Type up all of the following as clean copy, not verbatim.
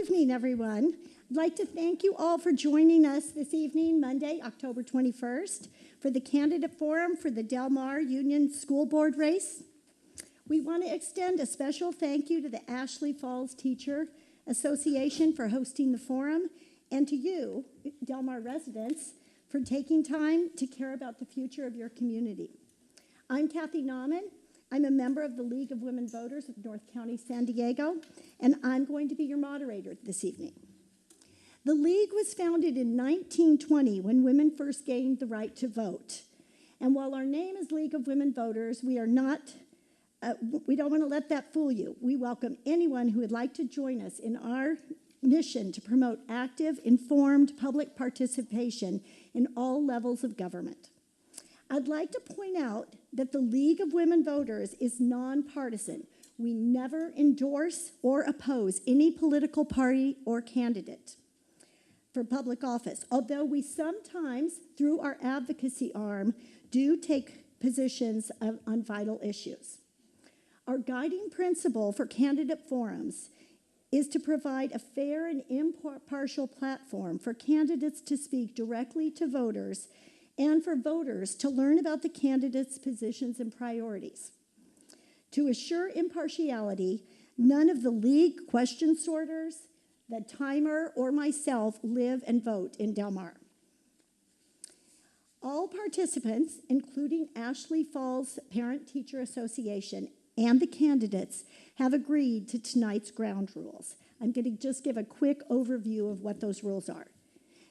evening, everyone. I'd like to thank you all for joining us this evening, Monday, October 21st, for the Candidate Forum for the Del Mar Union School Board race. We want to extend a special thank you to the Ashley Falls Teacher Association for hosting the forum, and to you, Del Mar residents, for taking time to care about the future of your community. I'm Kathy Nauman. I'm a member of the League of Women Voters of North County, San Diego, and I'm going to be your moderator this evening. The League was founded in 1920 when women first gained the right to vote. And while our name is League of Women Voters, we don't want to let that fool you. We welcome anyone who would like to join us in our mission to promote active, informed public participation in all levels of government. I'd like to point out that the League of Women Voters is nonpartisan. We never endorse or oppose any political party or candidate for public office, although we sometimes, through our advocacy arm, do take positions on vital issues. Our guiding principle for candidate forums is to provide a fair and impartial platform for candidates to speak directly to voters and for voters to learn about the candidates' positions and priorities. To assure impartiality, none of the League question sorters, the timer, or myself live and vote in Del Mar. All participants, including Ashley Falls Parent-Teacher Association and the candidates, have agreed to tonight's ground rules. I'm going to just give a quick overview of what those rules are.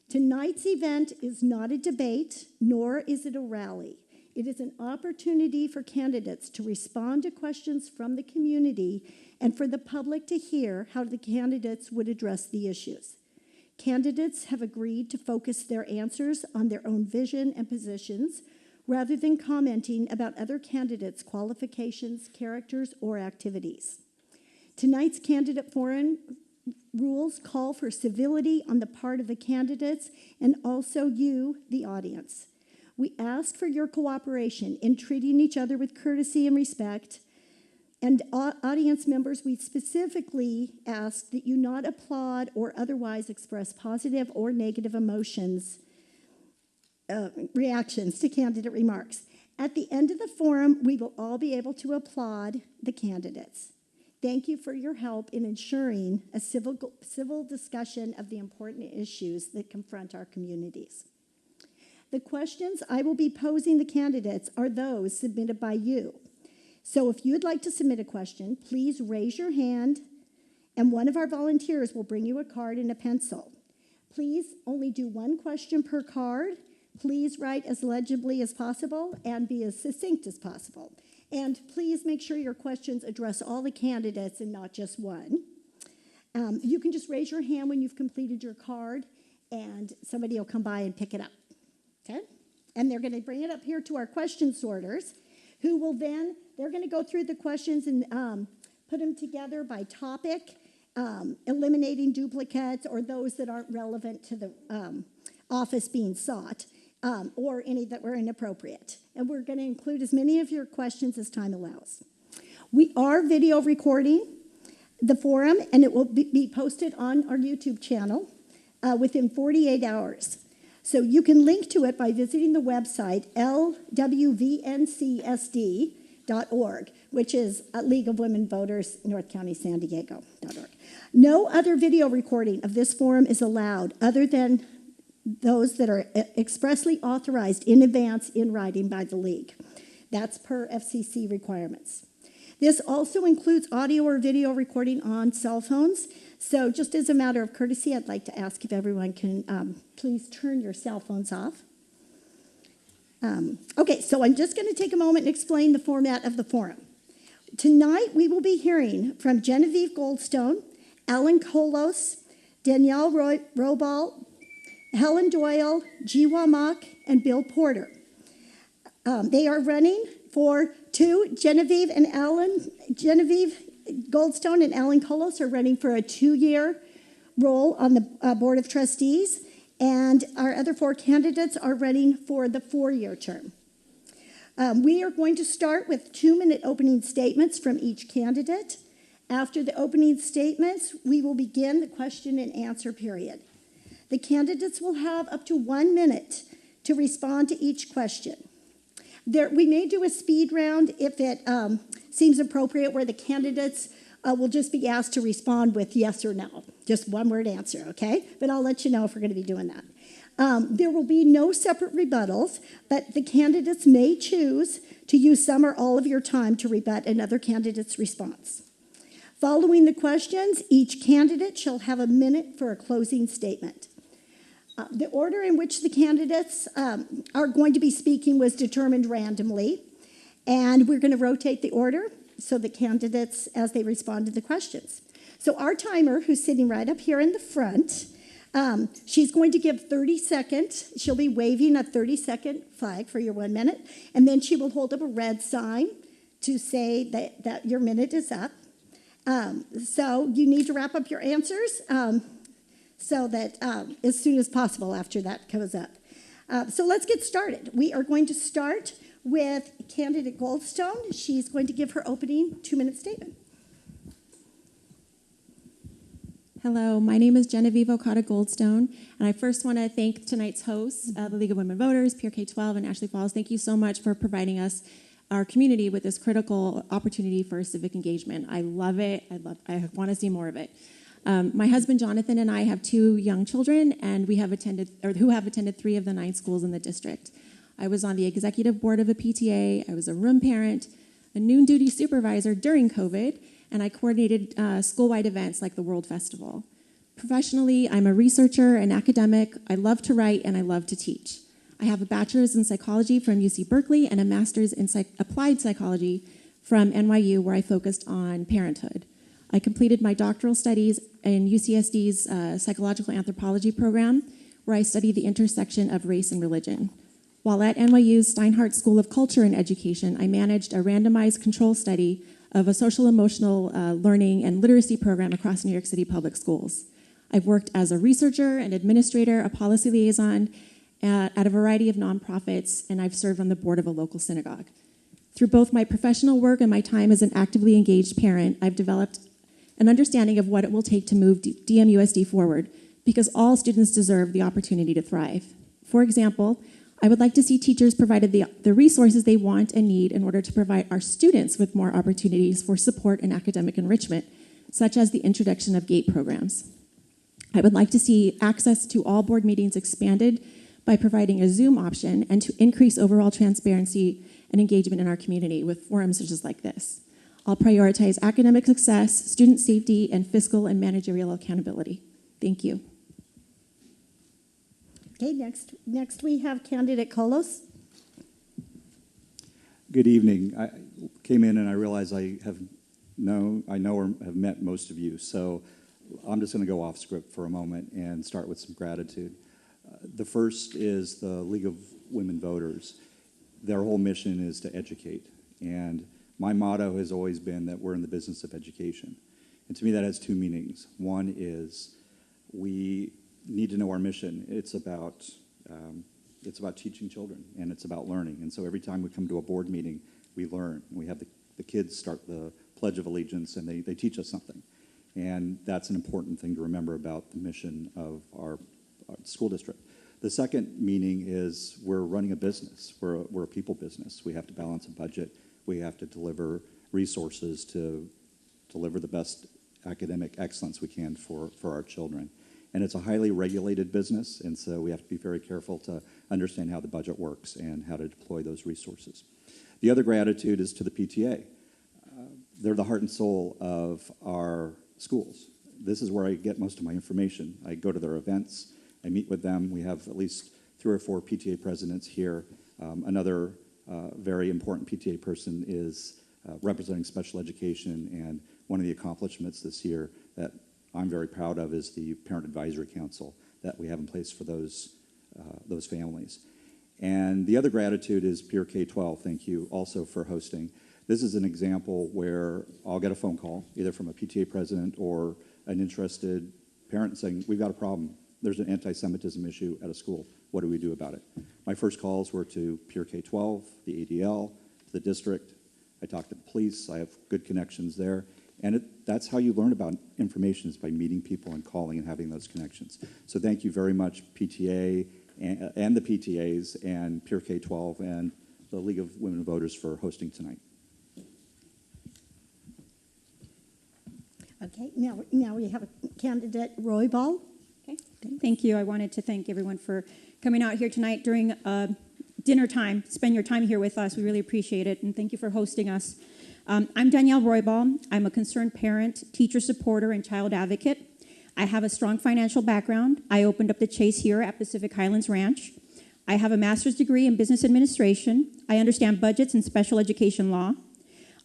Tonight's event is not a debate, nor is it a rally. It is an opportunity for candidates to respond to questions from the community and for the public to hear how the candidates would address the issues. Candidates have agreed to focus their answers on their own vision and positions rather than commenting about other candidates' qualifications, characters, or activities. Tonight's candidate forum rules call for civility on the part of the candidates and also you, the audience. We ask for your cooperation in treating each other with courtesy and respect. And audience members, we specifically ask that you not applaud or otherwise express positive or negative reactions to candidate remarks. At the end of the forum, we will all be able to applaud the candidates. Thank you for your help in ensuring a civil discussion of the important issues that confront our communities. The questions I will be posing the candidates are those submitted by you. So if you'd like to submit a question, please raise your hand and one of our volunteers will bring you a card and a pencil. Please only do one question per card. Please write as legibly as possible and be as succinct as possible. And please make sure your questions address all the candidates and not just one. You can just raise your hand when you've completed your card and somebody will come by and pick it up. Okay? And they're going to bring it up here to our question sorters, who will then, they're going to go through the questions and put them together by topic, eliminating duplicates or those that aren't relevant to the office being sought, or any that were inappropriate. And we're going to include as many of your questions as time allows. We are video recording the forum, and it will be posted on our YouTube channel within 48 hours. So you can link to it by visiting the website lwvncsd.org, which is League of Women Voters, North County, San Diego.org. No other video recording of this forum is allowed other than those that are expressly authorized in advance in writing by the League. That's per FCC requirements. This also includes audio or video recording on cell phones. So just as a matter of courtesy, I'd like to ask if everyone can please turn your cell phones off. Okay, so I'm just going to take a moment and explain the format of the forum. Tonight, we will be hearing from Genevieve Goldstone, Alan Kolos, Danielle Robal, Helen Doyle, Jiwa Mock, and Bill Porter. They are running for Genevieve Goldstone and Alan Kolos are running for a 2-year role on the Board of Trustees, and our other 4 candidates are running for the 4-year term. We are going to start with 2-minute opening statements from each candidate. After the opening statements, we will begin the question and answer period. The candidates will have up to 1 minute to respond to each question. We may do a speed round if it seems appropriate, where the candidates will just be asked to respond with yes or no, just one-word answer, okay? But I'll let you know if we're going to be doing that. There will be no separate rebuttals, but the candidates may choose to use some or all of your time to rebut another candidate's response. Following the questions, each candidate shall have a minute for a closing statement. The order in which the candidates are going to be speaking was determined randomly, and we're going to rotate the order so the candidates as they respond to the questions. So our timer, who's sitting right up here in the front, she's going to give 30 seconds. She'll be waving a 30-second flag for your 1 minute, and then she will hold up a red sign to say that your minute is up. So you need to wrap up your answers so that as soon as possible after that goes up. So let's get started. We are going to start with candidate Goldstone. She's going to give her opening 2-minute statement. Hello, my name is Genevieve Okada Goldstone, and I first want to thank tonight's hosts, the League of Women Voters, Pure K-12, and Ashley Falls. Thank you so much for providing us, our community, with this critical opportunity for civic engagement. I love it. I want to see more of it. My husband Jonathan and I have 2 young children, and who have attended 3 of the 9 schools in the district. I was on the executive board of a PTA. I was a room parent, a noon duty supervisor during COVID, and I coordinated school-wide events like the World Festival. Professionally, I'm a researcher and academic. I love to write, and I love to teach. I have a bachelor's in psychology from UC Berkeley and a master's in applied psychology from NYU, where I focused on parenthood. I completed my doctoral studies in UCSD's psychological anthropology program, where I studied the intersection of race and religion. While at NYU's Steinhardt School of Culture and Education, I managed a randomized control study of a social-emotional learning and literacy program across New York City public schools. I've worked as a researcher, an administrator, a policy liaison at a variety of nonprofits, and I've served on the board of a local synagogue. Through both my professional work and my time as an actively engaged parent, I've developed an understanding of what it will take to move DMUSD forward, because all students deserve the opportunity to thrive. For example, I would like to see teachers provided the resources they want and need in order to provide our students with more opportunities for support and academic enrichment, such as the introduction of GATE programs. I would like to see access to all board meetings expanded by providing a Zoom option, and to increase overall transparency and engagement in our community with forums such as like this. I'll prioritize academic success, student safety, and fiscal and managerial accountability. Thank you. Okay, next we have candidate Kolos. Good evening. I came in and I realized I know or have met most of you, so I'm just going to go off script for a moment and start with some gratitude. The first is the League of Women Voters. Their whole mission is to educate, and my motto has always been that we're in the business of education. And to me that has 2 meanings. One is we need to know our mission. It's about teaching children, and it's about learning. And so every time we come to a board meeting, we learn. We have the kids start the Pledge of Allegiance, and they teach us something. And that's an important thing to remember about the mission of our school district. The second meaning is we're running a business. We're a people business. We have to balance a budget. We have to deliver resources to deliver the best academic excellence we can for our children. And it's a highly regulated business, and so we have to be very careful to understand how the budget works and how to deploy those resources. The other gratitude is to the PTA. They're the heart and soul of our schools. This is where I get most of my information. I go to their events. I meet with them. We have at least 3 or 4 PTA presidents here. Another very important PTA person is representing special education, and one of the accomplishments this year that I'm very proud of is the Parent Advisory Council that we have in place for those families. And the other gratitude is Pure K-12. Thank you also for hosting. This is an example where I'll get a phone call, either from a PTA president or an interested parent saying, we've got a problem. There's an anti-Semitism issue at a school. What do we do about it? My first calls were to Pure K-12, the ADL, the district. I talked to the police. I have good connections there. And that's how you learn about information, is by meeting people and calling and having those connections. So thank you very much, PTA and the PTAs and Pure K-12 and the League of Women Voters for hosting tonight. Okay, now we have a candidate, Roy Ball. Okay. Thank you. I wanted to thank everyone for coming out here tonight during dinner time. Spend your time here with us. We really appreciate it, and thank you for hosting us. I'm Danielle Roybal. I'm a concerned parent, teacher supporter, and child advocate. I have a strong financial background. I opened up the Chase here at Pacific Highlands Ranch. I have a master's degree in business administration. I understand budgets and special education law.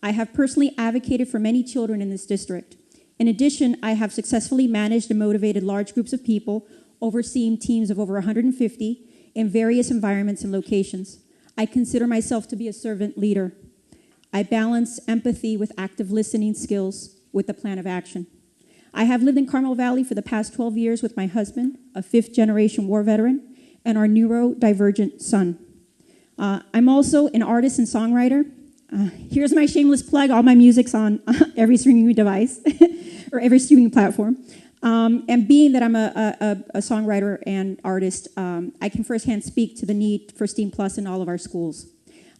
I have personally advocated for many children in this district. In addition, I have successfully managed and motivated large groups of people, overseeing teams of over 150 in various environments and locations. I consider myself to be a servant leader. I balance empathy with active listening skills with a plan of action. I have lived in Carmel Valley for the past 12 years with my husband, a fifth-generation war veteran, and our neurodivergent son. I'm also an artist and songwriter. Here's my shameless plug. All my music's on every streaming device or every streaming platform. And being that I'm a songwriter and artist, I can firsthand speak to the need for STEAM Plus in all of our schools.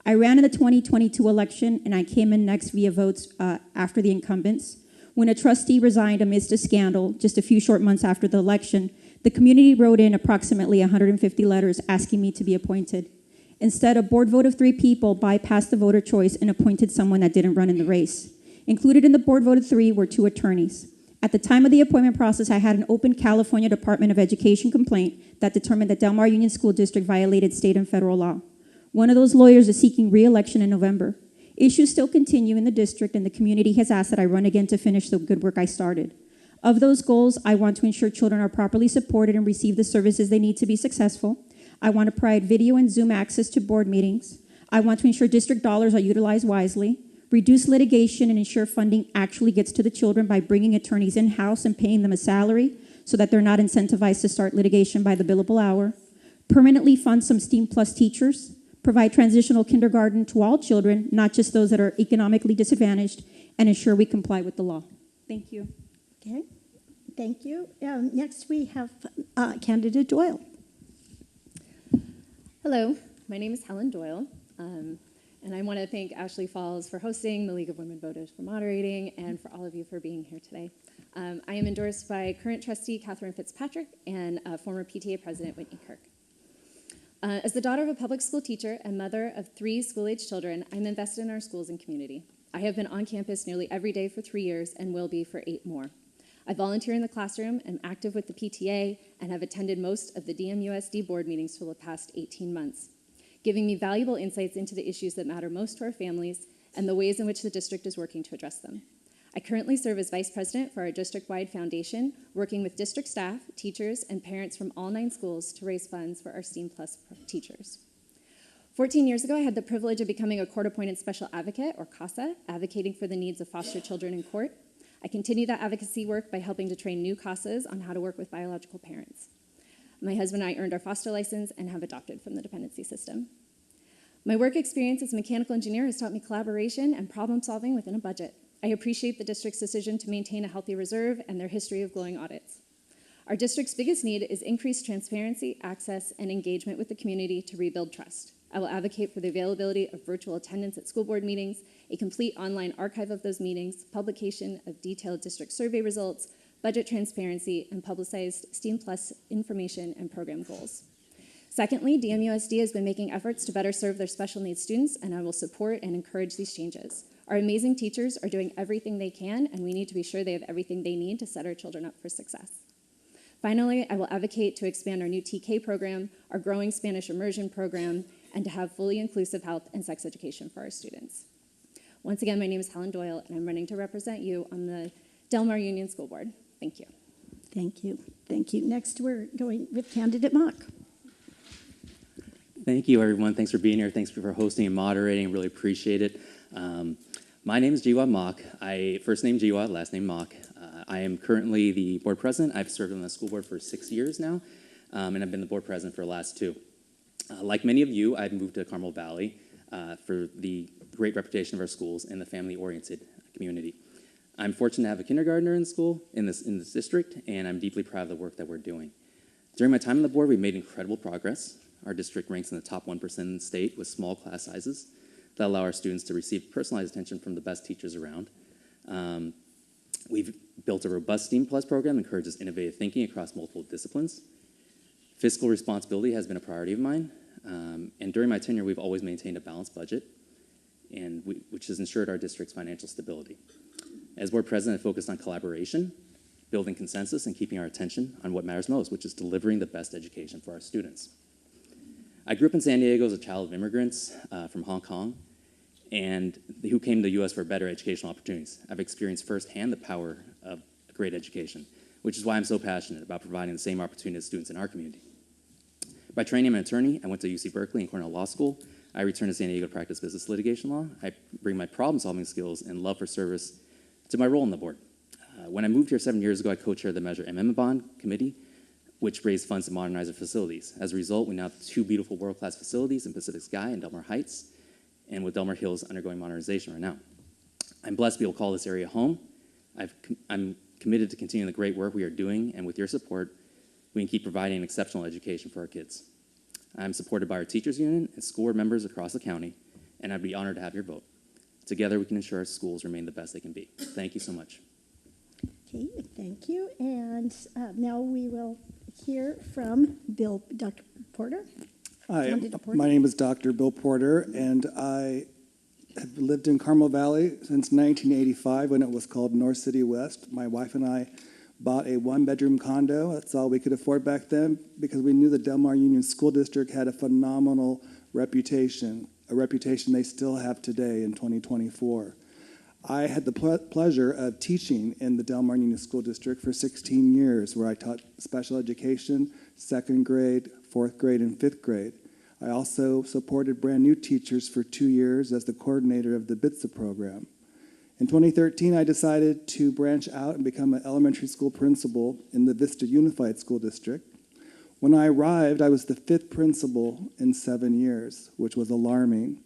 I ran in the 2022 election, and I came in next via votes after the incumbents. When a trustee resigned amidst a scandal just a few short months after the election, the community wrote in approximately 150 letters asking me to be appointed. Instead, a board vote of 3 people bypassed the voter choice and appointed someone that didn't run in the race. Included in the board vote of 3 were 2 attorneys. At the time of the appointment process, I had an open California Department of Education complaint that determined that Del Mar Union School District violated state and federal law. One of those lawyers is seeking re-election in November. Issues still continue in the district, and the community has asked that I run again to finish the good work I started. Of those goals, I want to ensure children are properly supported and receive the services they need to be successful. I want to provide video and Zoom access to board meetings. I want to ensure district dollars are utilized wisely, reduce litigation, and ensure funding actually gets to the children by bringing attorneys in-house and paying them a salary so that they're not incentivized to start litigation by the billable hour, permanently fund some STEAM Plus teachers, provide transitional kindergarten to all children, not just those that are economically disadvantaged, and ensure we comply with the law. Thank you. Okay, thank you. Next we have candidate Doyle. Hello, my name is Helen Doyle, and I want to thank Ashley Falls for hosting, the League of Women Voters for moderating, and for all of you for being here today. I am endorsed by current trustee Catherine Fitzpatrick and former PTA president Whitney Kirk. As the daughter of a public school teacher and mother of 3 school-age children, I'm invested in our schools and community. I have been on campus nearly every day for 3 years and will be for 8 more. I volunteer in the classroom, am active with the PTA, and have attended most of the DMUSD board meetings for the past 18 months, giving me valuable insights into the issues that matter most to our families and the ways in which the district is working to address them. I currently serve as vice president for our district-wide foundation, working with district staff, teachers, and parents from all 9 schools to raise funds for our STEAM Plus teachers. 14 years ago, I had the privilege of becoming a court-appointed special advocate, or CASA, advocating for the needs of foster children in court. I continue that advocacy work by helping to train new CASAs on how to work with biological parents. My husband and I earned our foster license and have adopted from the dependency system. My work experience as a mechanical engineer has taught me collaboration and problem solving within a budget. I appreciate the district's decision to maintain a healthy reserve and their history of glowing audits. Our district's biggest need is increased transparency, access, and engagement with the community to rebuild trust. I will advocate for the availability of virtual attendance at school board meetings, a complete online archive of those meetings, publication of detailed district survey results, budget transparency, and publicized STEAM Plus information and program goals. Secondly, DMUSD has been making efforts to better serve their special needs students, and I will support and encourage these changes. Our amazing teachers are doing everything they can, and we need to be sure they have everything they need to set our children up for success. Finally, I will advocate to expand our new TK program, our growing Spanish immersion program, and to have fully inclusive health and sex education for our students. Once again, my name is Helen Doyle, and I'm running to represent you on the Del Mar Union School Board. Thank you. Thank you. Thank you. Next, we're going with candidate Mock. Thank you, everyone. Thanks for being here. Thanks for hosting and moderating. Really appreciate it. My name is Jiwa Mock. First name Jiwa, last name Mock. I am currently the board president. I've served on the school board for 6 years now, and I've been the board president for the last 2. Like many of you, I've moved to Carmel Valley for the great reputation of our schools and the family-oriented community. I'm fortunate to have a kindergartner in school in this district, and I'm deeply proud of the work that we're doing. During my time on the board, we've made incredible progress. Our district ranks in the top 1% in the state with small class sizes that allow our students to receive personalized attention from the best teachers around. We've built a robust STEAM Plus program that encourages innovative thinking across multiple disciplines. Fiscal responsibility has been a priority of mine, and during my tenure, we've always maintained a balanced budget, which has ensured our district's financial stability. As board president, I focused on collaboration, building consensus, and keeping our attention on what matters most, which is delivering the best education for our students. I grew up in San Diego as a child of immigrants from Hong Kong, and who came to the U.S. for better educational opportunities. I've experienced firsthand the power of a great education, which is why I'm so passionate about providing the same opportunity to students in our community. By training, I'm an attorney. I went to UC Berkeley and Cornell Law School. I returned to San Diego to practice business litigation law. I bring my problem-solving skills and love for service to my role on the board. When I moved here 7 years ago, I co-chaired the Measure MM Bond Committee, which raised funds to modernize our facilities. As a result, we now have 2 beautiful world-class facilities in Pacific Sky and Delmar Heights, and with Delmar Hills undergoing modernization right now. I'm blessed to be able to call this area home. I'm committed to continuing the great work we are doing, and with your support, we can keep providing an exceptional education for our kids. I'm supported by our teachers union and school board members across the county, and I'd be honored to have your vote. Together, we can ensure our schools remain the best they can be. Thank you so much. Okay, thank you. And now we will hear from Dr. Porter. Hi, Candidate Porter. my name is Dr. Bill Porter, and I have lived in Carmel Valley since 1985 when it was called North City West. My wife and I bought a 1-bedroom condo. That's all we could afford back then because we knew the Delmar Union School District had a phenomenal reputation, a reputation they still have today in 2024. I had the pleasure of teaching in the Delmar Union School District for 16 years, where I taught special education, 2nd grade, 4th grade, and 5th grade. I also supported brand new teachers for 2 years as the coordinator of the BITSA program. In 2013, I decided to branch out and become an elementary school principal in the Vista Unified School District. When I arrived, I was the 5th principal in 7 years, which was alarming.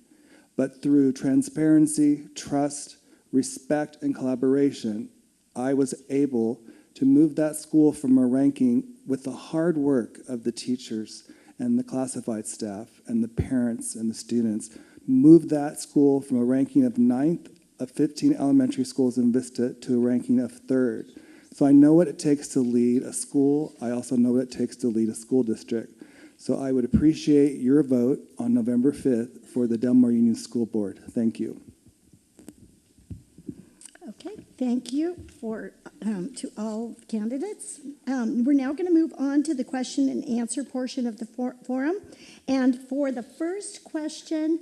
But through transparency, trust, respect, and collaboration, I was able to move that school from a ranking with the hard work of the teachers and the classified staff and the parents and the students, move that school from a ranking of 9th of 15 elementary schools in Vista to a ranking of 3rd. So I know what it takes to lead a school. I also know what it takes to lead a school district. So I would appreciate your vote on November 5th for the Delmar Union School Board. Thank you. Okay, thank you to all candidates. We're now going to move on to the question and answer portion of the forum. And for the first question,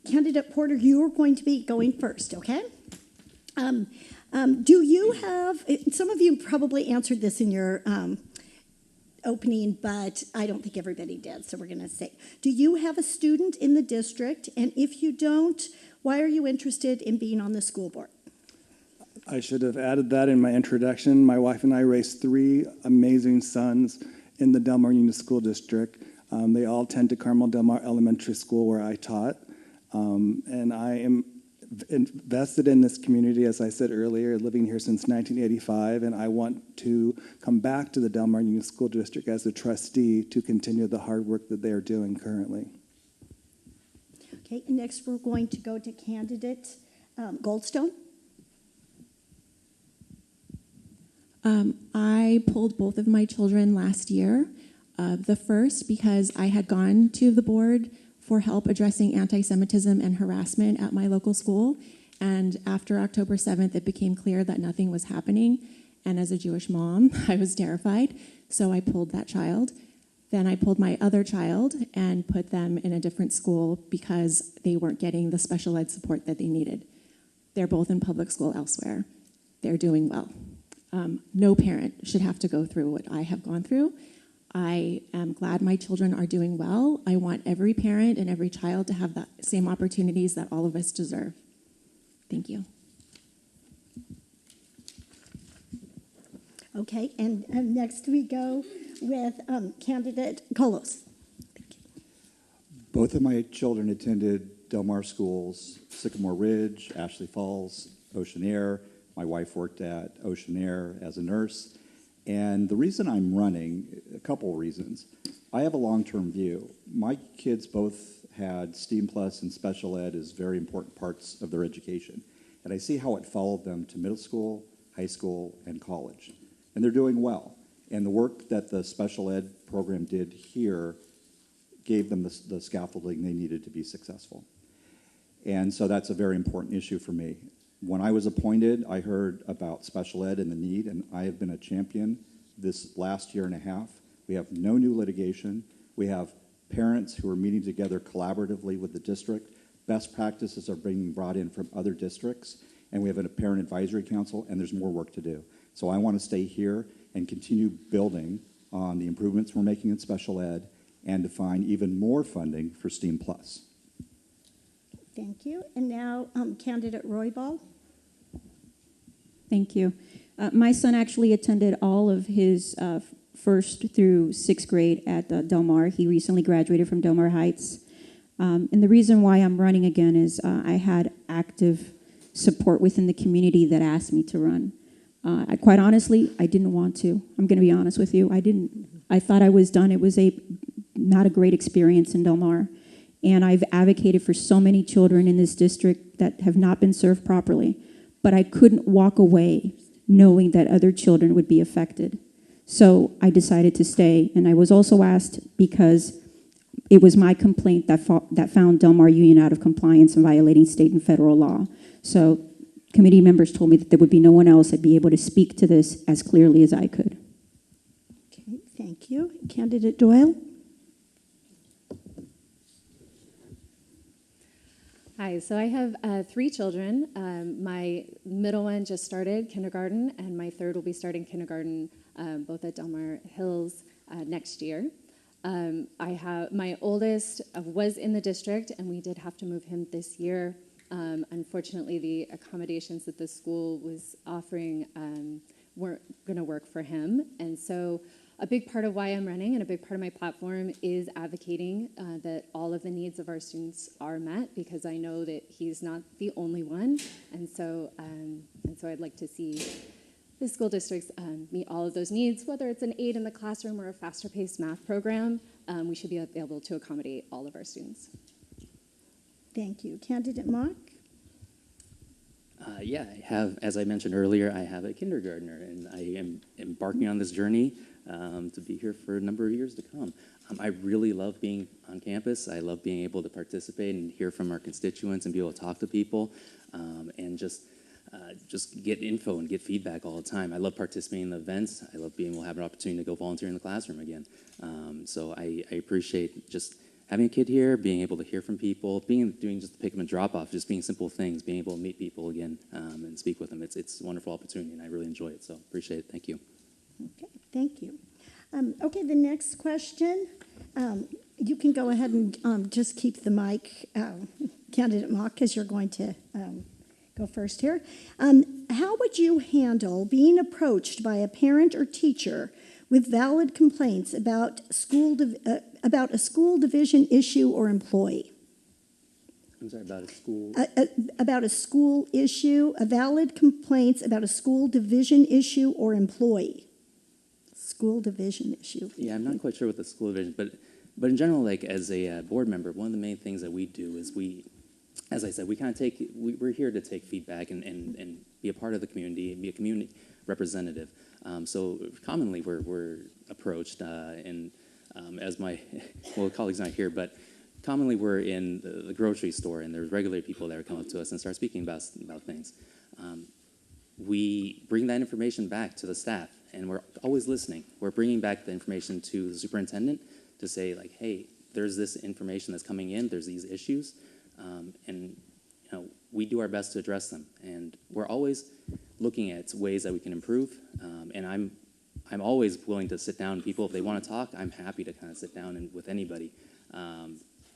Candidate Porter, you are going to be going first, okay? Do you have, some of you probably answered this in your opening, but I don't think everybody did, so we're going to say, do you have a student in the district? And if you don't, why are you interested in being on the school board? I should have added that in my introduction. My wife and I raised 3 amazing sons in the Delmar Union School District. They all attend to Carmel Delmar Elementary School where I taught. And I am invested in this community, as I said earlier, living here since 1985, and I want to come back to the Delmar Union School District as a trustee to continue the hard work that they are doing currently. Okay, next we're going to go to candidate Goldstone. I pulled both of my children last year. The first because I had gone to the board for help addressing anti-Semitism and harassment at my local school. And after October 7th, it became clear that nothing was happening. And as a Jewish mom, I was terrified. So I pulled that child. Then I pulled my other child and put them in a different school because they weren't getting the special ed support that they needed. They're both in public school elsewhere. They're doing well. No parent should have to go through what I have gone through. I am glad my children are doing well. I want every parent and every child to have the same opportunities that all of us deserve. Thank you. Okay, and next we go with candidate Colos. Both of my children attended Delmar schools, Sycamore Ridge, Ashley Falls, Ocean Air, My wife worked at Ocean Air as a nurse. And the reason I'm running, a couple reasons. I have a long-term view. My kids both had STEAM Plus and special ed as very important parts of their education. And I see how it followed them to middle school, high school, and college. And they're doing well. And the work that the special ed program did here gave them the scaffolding they needed to be successful. And so that's a very important issue for me. When I was appointed, I heard about special ed and the need, and I have been a champion this last year and a half. We have no new litigation. We have parents who are meeting together collaboratively with the district. Best practices are being brought in from other districts, and we have a parent advisory council, and there's more work to do. So I want to stay here and continue building on the improvements we're making in special ed and to find even more funding for STEAM Plus. Thank you. And now, candidate Roybal. Thank you. My son actually attended all of his first through sixth grade at Del Mar. He recently graduated from Del Mar Heights. And the reason why I'm running again is I had active support within the community that asked me to run. Quite honestly, I didn't want to. I'm going to be honest with you. I didn't. I thought I was done. It was not a great experience in Del Mar. And I've advocated for so many children in this district that have not been served properly. But I couldn't walk away knowing that other children would be affected. So I decided to stay. And I was also asked because it was my complaint that found Del Mar Union out of compliance and violating state and federal law. So committee members told me that there would be no one else that'd be able to speak to this as clearly as I could. Okay, thank you. Candidate Doyle. Hi, so I have 3 children. My middle one just started kindergarten, and my third will be starting kindergarten, both at Del Mar Hills next year. My oldest was in the district, and we did have to move him this year. Unfortunately, the accommodations that the school was offering weren't going to work for him, and so a big part of why I'm running and a big part of my platform is advocating that all of the needs of our students are met, because I know that he's not the only one, and so I'd like to see the school districts meet all of those needs. Whether it's an aid in the classroom or a faster-paced math program, we should be able to accommodate all of our students. Thank you. Candidate Mock. Yeah, I have, as I mentioned earlier, I have a kindergartner, and I am embarking on this journey to be here for a number of years to come. I really love being on campus. I love being able to participate and hear from our constituents and be able to talk to people and just get info and get feedback all the time. I love participating in the events. I love being able to have an opportunity to go volunteer in the classroom again. So I appreciate just having a kid here, being able to hear from people, doing just the pick up and drop off, just being simple things, being able to meet people again and speak with them. It's a wonderful opportunity, and I really enjoy it. So appreciate it. Thank you. Okay, thank you. Okay, the next question. You can go ahead and just keep the mic, Candidate Mock, because you're going to go first here. How would you handle being approached by a parent or teacher with valid complaints about a school division issue or employee? I'm sorry, about a school? About a school issue, a valid complaints about a school division issue or employee. School division issue. Yeah, I'm not quite sure what the school division, but in general, like as a board member, one of the main things that we do is as I said, we're here to take feedback and be a part of the community and be a community representative. So commonly we're approached, and as my colleague's not here, but commonly we're in the grocery store, and there's regular people that come up to us and start speaking about things. We bring that information back to the staff, and we're always listening. We're bringing back the information to the superintendent to say, like, hey, there's this information that's coming in, there's these issues, and we do our best to address them. And we're always looking at ways that we can improve, and I'm always willing to sit down with people. If they want to talk, I'm happy to kind of sit down with anybody.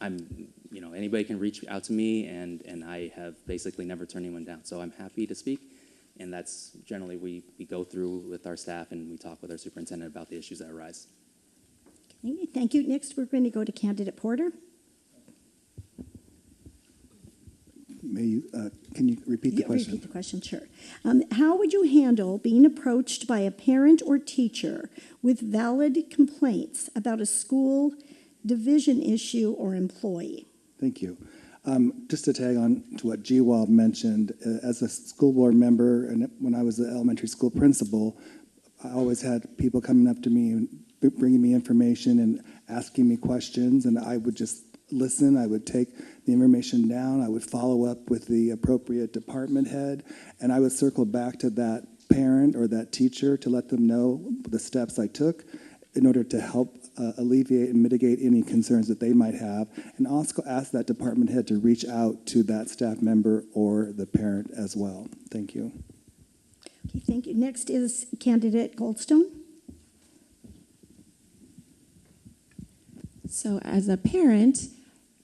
Anybody can reach out to me, and I have basically never turned anyone down. So I'm happy to speak, and that's generally we go through with our staff, and we talk with our superintendent about the issues that arise. Okay, thank you. Next, we're going to go to Candidate Porter. Can you repeat the Yeah, question? repeat the question, sure. How would you handle being approached by a parent or teacher with valid complaints about a school division issue or employee? Thank you. Just to tag on to what GWAL mentioned, as a school board member and when I was the elementary school principal, I always had people coming up to me and bringing me information and asking me questions, and I would just listen. I would take the information down. I would follow up with the appropriate department head, and I would circle back to that parent or that teacher to let them know the steps I took in order to help alleviate and mitigate any concerns that they might have, and also ask that department head to reach out to that staff member or the parent as well. Thank you. Okay, thank you. Next is candidate Goldstone. So as a parent,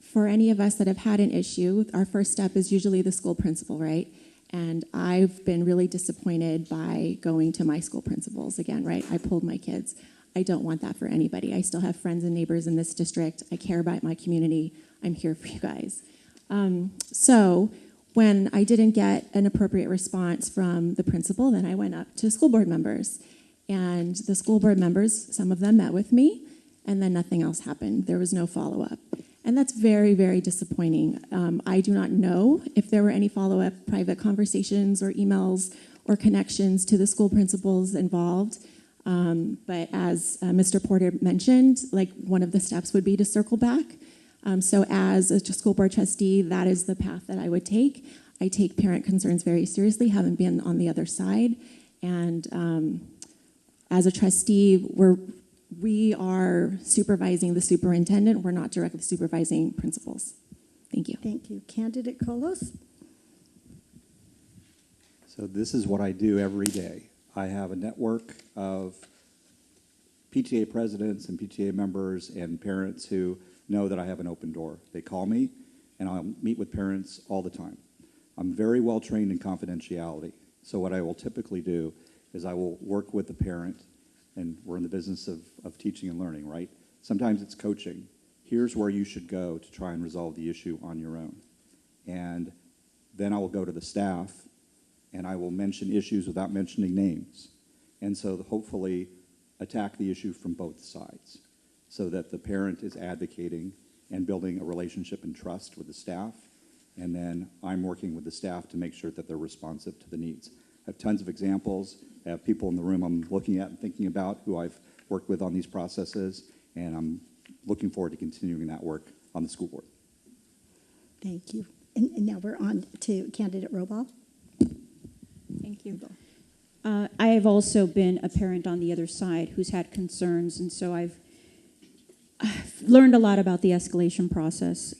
for any of us that have had an issue, our first step is usually the school principal, right? And I've been really disappointed by going to my school principals again, right? I pulled my kids. I don't want that for anybody. I still have friends and neighbors in this district. I care about my community. I'm here for you guys. So when I didn't get an appropriate response from the principal, then I went up to school board members. And the school board members, some of them met with me, and then nothing else happened. There was no follow-up. And that's very, very disappointing. I do not know if there were any follow-up private conversations or emails or connections to the school principals involved. But as Mr. Porter mentioned, like one of the steps would be to circle back. So as a school board trustee, that is the path that I would take. I take parent concerns very seriously, haven't been on the other side. And as a trustee, we are supervising the superintendent. We're not directly supervising principals. Thank you. Thank you. Candidate Kolos? So this is what I do every day. I have a network of PTA presidents and PTA members and parents who know that I have an open door. They call me, and I'll meet with parents all the time. I'm very well trained in confidentiality. So what I will typically do is I will work with the parent, and we're in the business of teaching and learning, right? Sometimes it's coaching. Here's where you should go to try and resolve the issue on your own. And then I will go to the staff, and I will mention issues without mentioning names. And so hopefully attack the issue from both sides so that the parent is advocating and building a relationship and trust with the staff. And then I'm working with the staff to make sure that they're responsive to the needs. I have tons of examples. I have people in the room I'm looking at and thinking about who I've worked with on these processes, and I'm looking forward to continuing that work on the school board. Thank you. And now we're on to candidate Robal. Thank you. I have also been a parent on the other side who's had concerns, and so I've learned a lot about the escalation process.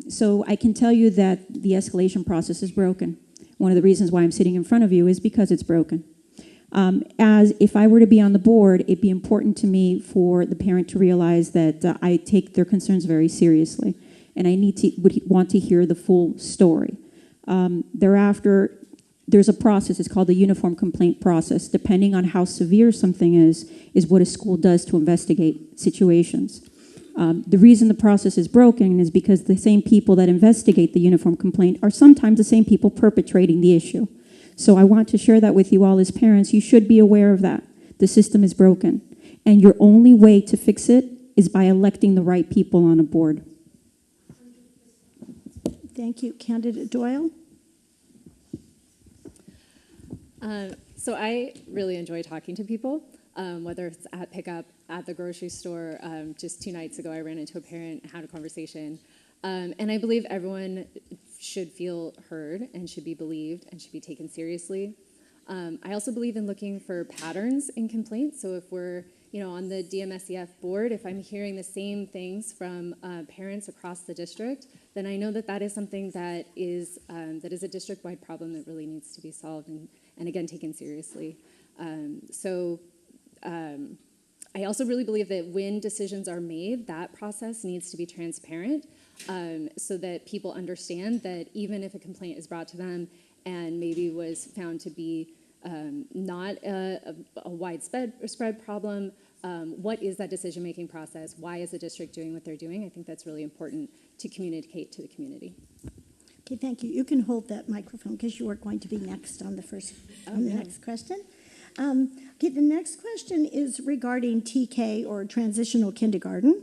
So I can tell you that the escalation process is broken. One of the reasons why I'm sitting in front of you is because it's broken. As if I were to be on the board, it'd be important to me for the parent to realize that I take their concerns very seriously, and I would want to hear the full story. Thereafter, there's a process. It's called the uniform complaint process. Depending on how severe something is what a school does to investigate situations. The reason the process is broken is because the same people that investigate the uniform complaint are sometimes the same people perpetrating the issue. So I want to share that with you all as parents. You should be aware of that. The system is broken. And your only way to fix it is by electing the right people on a board. Thank you. Candidate Doyle? So I really enjoy talking to people, whether it's at pickup, at the grocery store. Just 2 nights ago, I ran into a parent, had a conversation. And I believe everyone should feel heard and should be believed and should be taken seriously. I also believe in looking for patterns in complaints. So if we're on the DMSEF board, if I'm hearing the same things from parents across the district, then I know that that is something that is a district-wide problem that really needs to be solved and again, taken seriously. I also really believe that when decisions are made, that process needs to be transparent so that people understand that even if a complaint is brought to them and maybe was found to be not a widespread problem, what is that decision-making process? Why is the district doing what they're doing? I think that's really important to communicate to the community. Okay, thank you. You can hold that microphone because you are going to be next on the next question. Okay, the next question is regarding TK, or transitional kindergarten.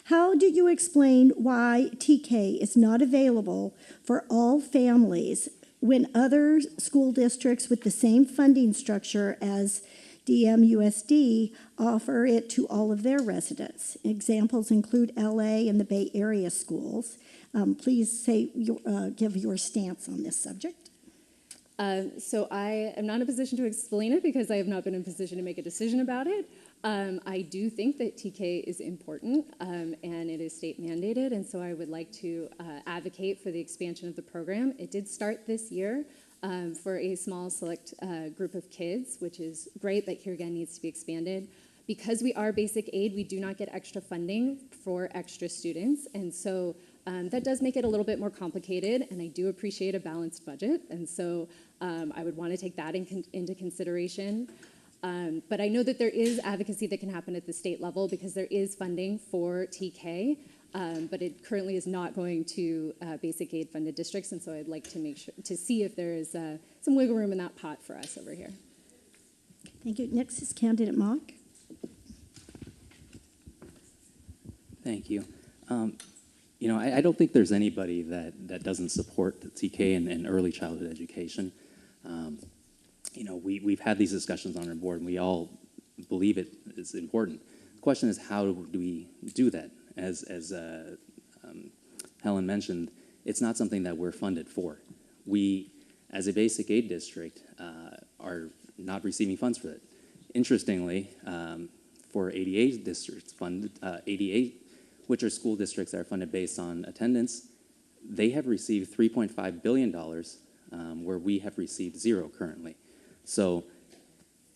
How do you explain why TK is not available for all families when other school districts with the same funding structure as DMUSD offer it to all of their residents? Examples include LA and the Bay Area schools. Please give your stance on this subject. So I am not in a position to explain it because I have not been in a position to make a decision about it. I do think that TK is important and it is state mandated, and so I would like to advocate for the expansion of the program. It did start this year for a small select group of kids, which is great, but here again needs to be expanded. Because we are basic aid, we do not get extra funding for extra students, and so that does make it a little bit more complicated, and I do appreciate a balanced budget, and so I would want to take that into consideration. But I know that there is advocacy that can happen at the state level because there is funding for TK, but it currently is not going to basic aid funded districts, and so I'd like to make sure to see if there is some wiggle room in that pot for us over here. Thank you. Next is candidate Mock. Thank you. You know, I don't think there's anybody that doesn't support the TK and early childhood education. You know, we've had these discussions on our board, and we all believe it is important. The question is, how do we do that? As Helen mentioned, it's not something that we're funded for. We, as a basic aid district, are not receiving funds for it. Interestingly, for 88 districts funded, 88, which are school districts that are funded based on attendance, they have received $3.5 billion, where we have received zero currently. So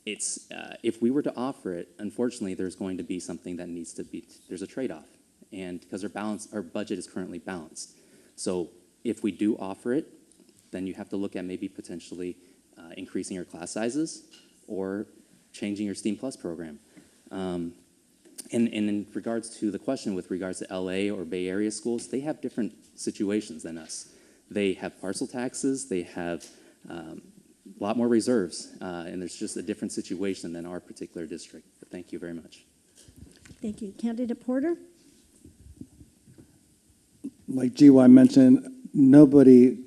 it's, if we were to offer it, unfortunately, there's going to be something that needs to be, there's a trade-off. And because our budget is currently balanced. So if we do offer it, then you have to look at maybe potentially increasing your class sizes or changing your STEAM Plus program. And in regards to the question with regards to LA or Bay Area schools, they have different situations than us. They have parcel taxes, they have a lot more reserves, and there's just a different situation than our particular district. But thank you very much. Thank you. Candidate Porter? Like GY mentioned, nobody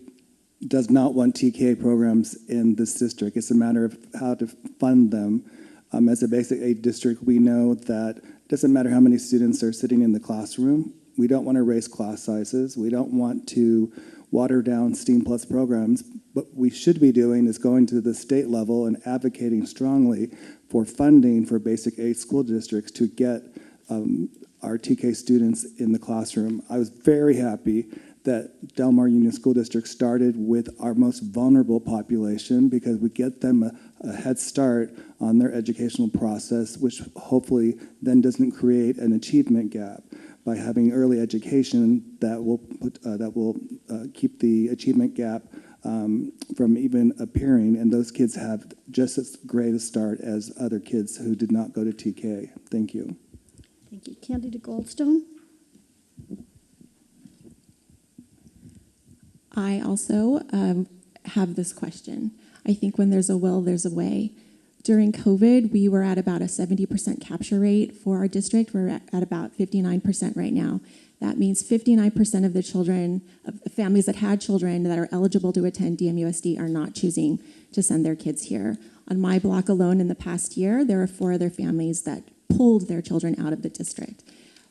does not want TK programs in this district. It's a matter of how to fund them. As a basic aid district, we know that it doesn't matter how many students are sitting in the classroom. We don't want to raise class sizes. We don't want to water down STEAM Plus programs. What we should be doing is going to the state level and advocating strongly for funding for basic aid school districts to get our TK students in the classroom. I was very happy that Del Mar Union School District started with our most vulnerable population because we get them a head start on their educational process, which hopefully then doesn't create an achievement gap. By having early education, that will keep the achievement gap from even appearing, and those kids have just as great a start as other kids who did not go to TK. Thank you. Thank you. Candidate Goldstone? I also have this question. I think when there's a will, there's a way. During COVID, we were at about a 70% capture rate for our district. We're at about 59% right now. That means 59% of the children, of families that had children that are eligible to attend DMUSD are not choosing to send their kids here. On my block alone in the past year, there are 4 other families that pulled their children out of the district.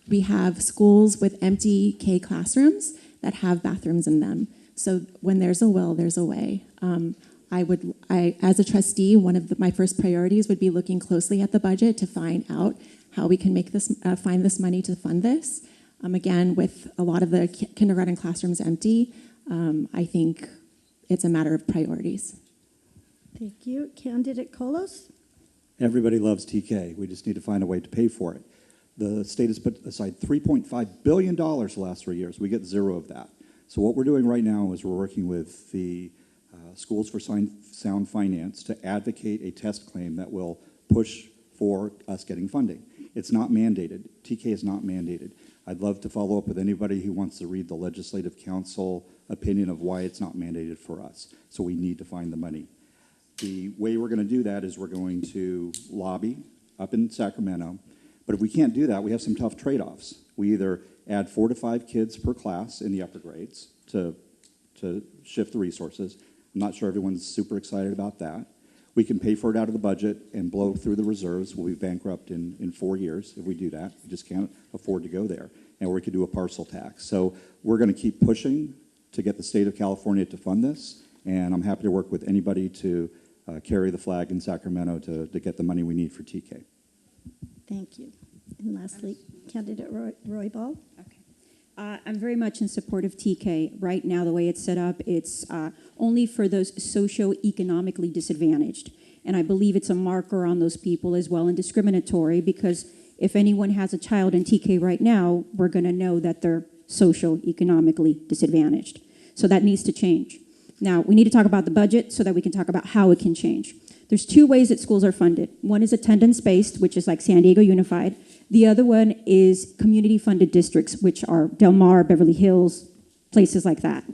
We have schools with empty K classrooms that have bathrooms in them. So when there's a will, there's a way. As a trustee, one of my first priorities would be looking closely at the budget to find out how we can make this, find this money to fund this. Again, with a lot of the kindergarten classrooms empty, I think it's a matter of priorities. Thank you. Candidate Kolos? Everybody loves TK. We just need to find a way to pay for it. The state has put aside $3.5 billion the last 3 years. We get zero of that. So what we're doing right now is we're working with the Schools for Sound Finance to advocate a test claim that will push for us getting funding. It's not mandated. TK is not mandated. I'd love to follow up with anybody who wants to read the Legislative Council opinion of why it's not mandated for us. So we need to find the money. The way we're going to do that is we're going to lobby up in Sacramento. But if we can't do that, we have some tough trade-offs. We either add 4 to 5 kids per class in the upper grades to shift the resources. I'm not sure everyone's super excited about that. We can pay for it out of the budget and blow through the reserves. We'll be bankrupt in 4 years if we do that. We just can't afford to go there. And we could do a parcel tax. So we're going to keep pushing to get the state of California to fund this. And I'm happy to work with anybody to carry the flag in Sacramento to get the money we need for TK. Thank you. And lastly, candidate Roybal. Okay. I'm very much in support of TK. Right now, the way it's set up, it's only for those socioeconomically disadvantaged. And I believe it's a marker on those people as well and discriminatory, because if anyone has a child in TK right now, we're going to know that they're socioeconomically disadvantaged. So that needs to change. Now, we need to talk about the budget so that we can talk about how it can change. There's 2 ways that schools are funded. One is attendance-based, which is like San Diego Unified. The other one is community-funded districts, which are Del Mar, Beverly Hills, places like that.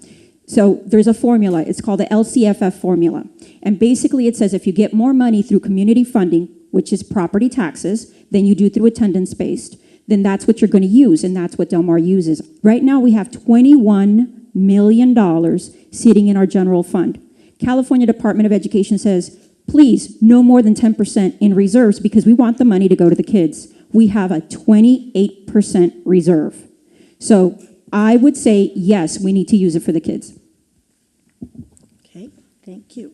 So there's a formula. It's called the LCFF formula. And basically it says if you get more money through community funding, which is property taxes, than you do through attendance-based, then that's what you're going to use, and that's what Del Mar uses. Right now we have $21 million sitting in our general fund. California Department of Education says, please, no more than 10% in reserves because we want the money to go to the kids. We have a 28% reserve. So I would say, yes, we need to use it for the kids. Okay, thank you.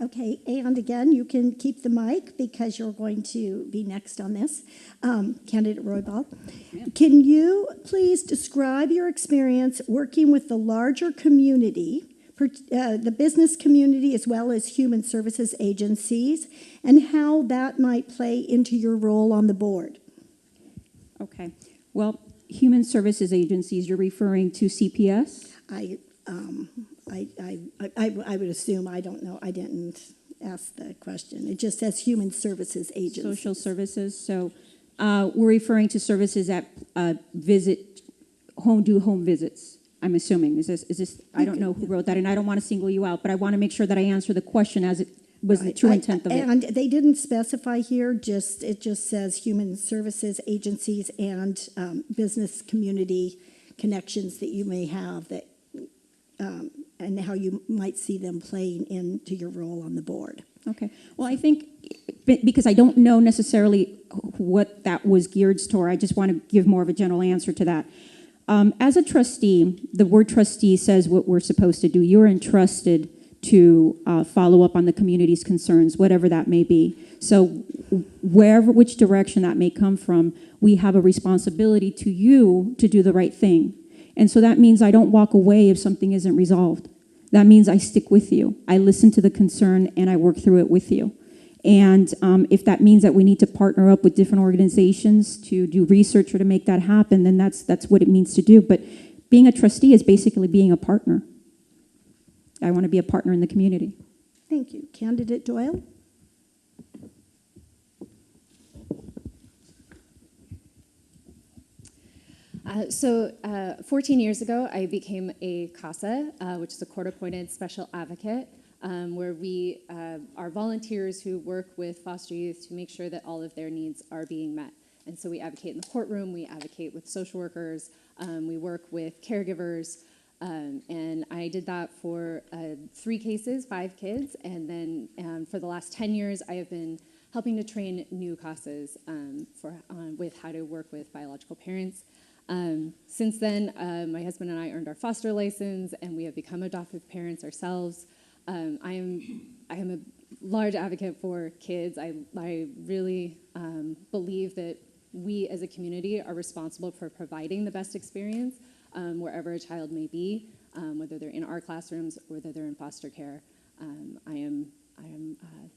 Okay, and again, you can keep the mic because you're going to be next on this. Candidate Roybal, can you please describe your experience working with the larger community, the business community as well as human services agencies, and how that might play into your role on the board? Okay. Well, human services agencies, you're referring to CPS? I would assume, I don't know, I didn't ask the question. It just says human services agency. Social services. So we're referring to services that do home visits. I'm assuming. Is this? I don't know who wrote that, and I don't want to single you out, but I want to make sure that I answer the question as it was the true intent of it. And they didn't specify here. It just says human services agencies and business community connections that you may have that. And how you might see them playing into your role on the board. Okay. Well, I think, because I don't know necessarily what that was geared toward, I just want to give more of a general answer to that. As a trustee, the word trustee says what we're supposed to do. You're entrusted to follow up on the community's concerns, whatever that may be. So which direction that may come from, we have a responsibility to you to do the right thing. And so that means I don't walk away if something isn't resolved. That means I stick with you. I listen to the concern and I work through it with you. And if that means that we need to partner up with different organizations to do research or to make that happen, then that's what it means to do. But being a trustee is basically being a partner. I want to be a partner in the community. Thank you. Candidate Doyle? So 14 years ago, I became a CASA, which is a court-appointed special advocate, where we are volunteers who work with foster youth to make sure that all of their needs are being met. And so we advocate in the courtroom, we advocate with social workers, we work with caregivers, and I did that for 3 cases, 5 kids, and then for the last 10 years, I have been helping to train new CASAs with how to work with biological parents. Since then, my husband and I earned our foster license, and we have become adoptive parents ourselves. I am a large advocate for kids. I really believe that we as a community are responsible for providing the best experience wherever a child may be, whether they're in our classrooms or whether they're in foster care. I am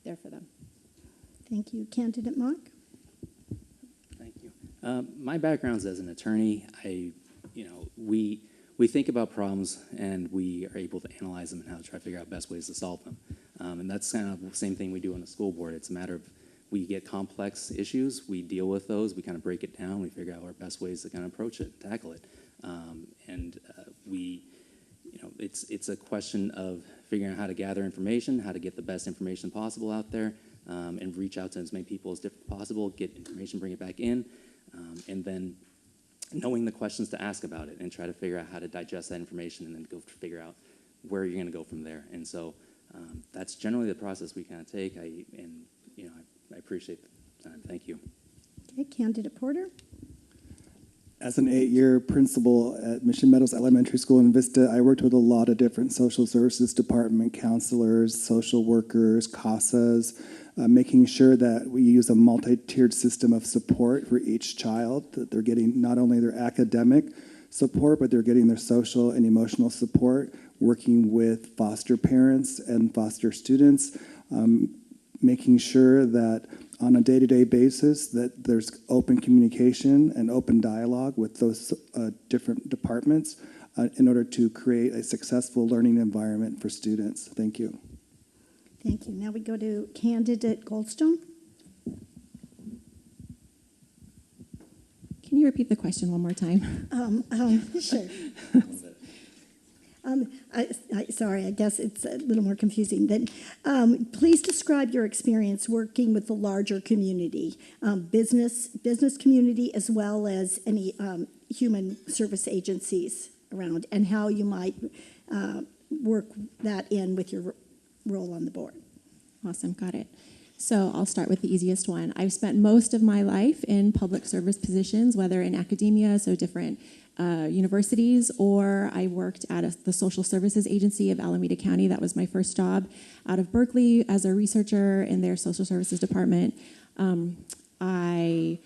there for them. Thank you. Candidate Mock? Thank you. My background's as an attorney. We think about problems and we are able to analyze them and how to try to figure out best ways to solve them. And that's kind of the same thing we do on the school board. It's a matter of we get complex issues, we deal with those, we kind of break it down, we figure out our best ways to kind of approach it, tackle it. it's a question of figuring out how to gather information, how to get the best information possible out there, and reach out to as many people as possible, get information, bring it back in, and then knowing the questions to ask about it and try to figure out how to digest that information and then go figure out where you're going to go from there. And so that's generally the process we kind of take. I appreciate the time. Thank you. Okay, Candidate Porter. As an 8-year principal at Mission Meadows Elementary School in Vista, I worked with a lot of different social services department counselors, social workers, CASAs, making sure that we use a multi-tiered system of support for each child, that they're getting not only their academic support, but they're getting their social and emotional support, working with foster parents and foster students, making sure that on a day-to-day basis that there's open communication and open dialogue with those different departments in order to create a successful learning environment for students. Thank you. Thank you. Now we go to Candidate Goldstone. Can you repeat the question one more time? Sure. Sorry, I guess it's a little more confusing. Then, please describe your experience working with the larger community, business community, as well as any human service agencies around, and how you might work that in with your role on the board. Awesome, got it. So I'll start with the easiest one. I've spent most of my life in public service positions, whether in academia, so different universities, or I worked at the social services agency of Alameda County. That was my first job out of Berkeley as a researcher in their social services department. I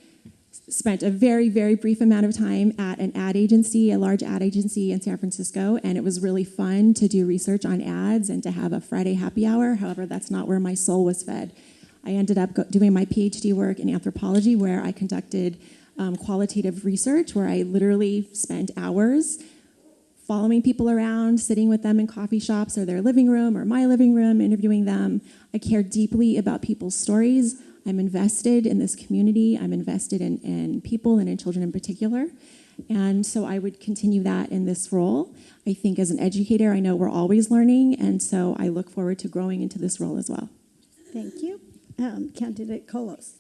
spent a very, very brief amount of time at an ad agency, a large ad agency in San Francisco, and it was really fun to do research on ads and to have a Friday happy hour. However, that's not where my soul was fed. I ended up doing my PhD work in anthropology, where I conducted qualitative research, where I literally spent hours following people around, sitting with them in coffee shops or their living room or my living room, interviewing them. I care deeply about people's stories. I'm invested in this community. I'm invested in people and in children in particular. And so I would continue that in this role. I think as an educator, I know we're always learning, and so I look forward to growing into this role as well. Thank you. Candidate Kolos.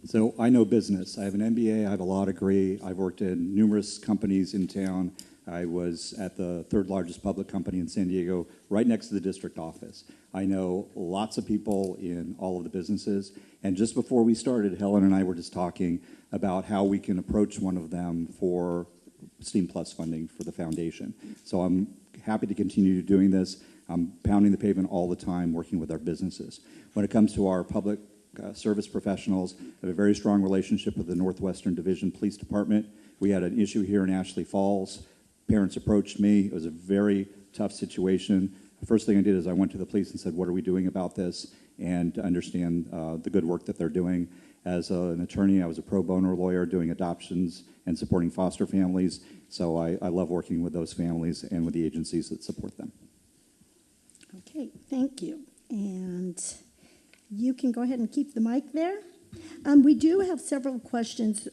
So I know business. I have an MBA, I have a law degree. I've worked in numerous companies in town. I was at the third largest public company in San Diego, right next to the district office. I know lots of people in all of the businesses. And just before we started, Helen and I were just talking about how we can approach one of them for STEAM Plus funding for the foundation. So I'm happy to continue doing this. I'm pounding the pavement all the time, working with our businesses. When it comes to our public service professionals, I have a very strong relationship with the Northwestern Division Police Department. We had an issue here in Ashley Falls. Parents approached me. It was a very tough situation. The first thing I did is I went to the police and said, what are we doing about this? And to understand the good work that they're doing. As an attorney, I was a pro bono lawyer doing adoptions and supporting foster families. So I love working with those families and with the agencies that support them. Okay, thank you. And you can go ahead and keep the mic there. We do have several questions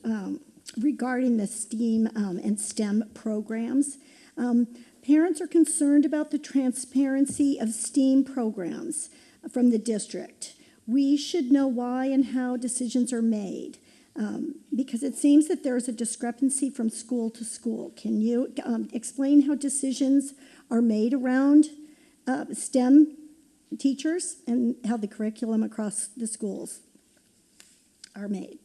regarding the STEAM and STEM programs. Parents are concerned about the transparency of STEAM programs from the district. We should know why and how decisions are made, because it seems that there's a discrepancy from school to school. Can you explain how decisions are made around STEM teachers and how the curriculum across the schools are made?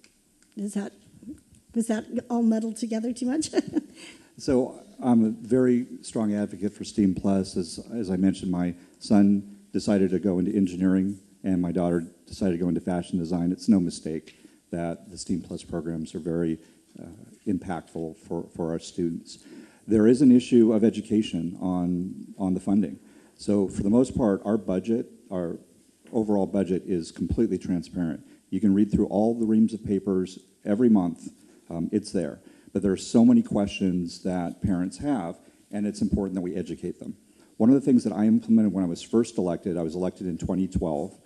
Was that all muddled together too much? So I'm a very strong advocate for STEAM Plus. As I mentioned, my son decided to go into engineering and my daughter decided to go into fashion design. It's no mistake that the STEAM Plus programs are very impactful for our students. There is an issue of education on the funding. So for the most part, our budget, our overall budget is completely transparent. You can read through all the reams of papers every month. It's there. But there are so many questions that parents have, and it's important that we educate them. One of the things that I implemented when I was first elected, I was elected in 2012,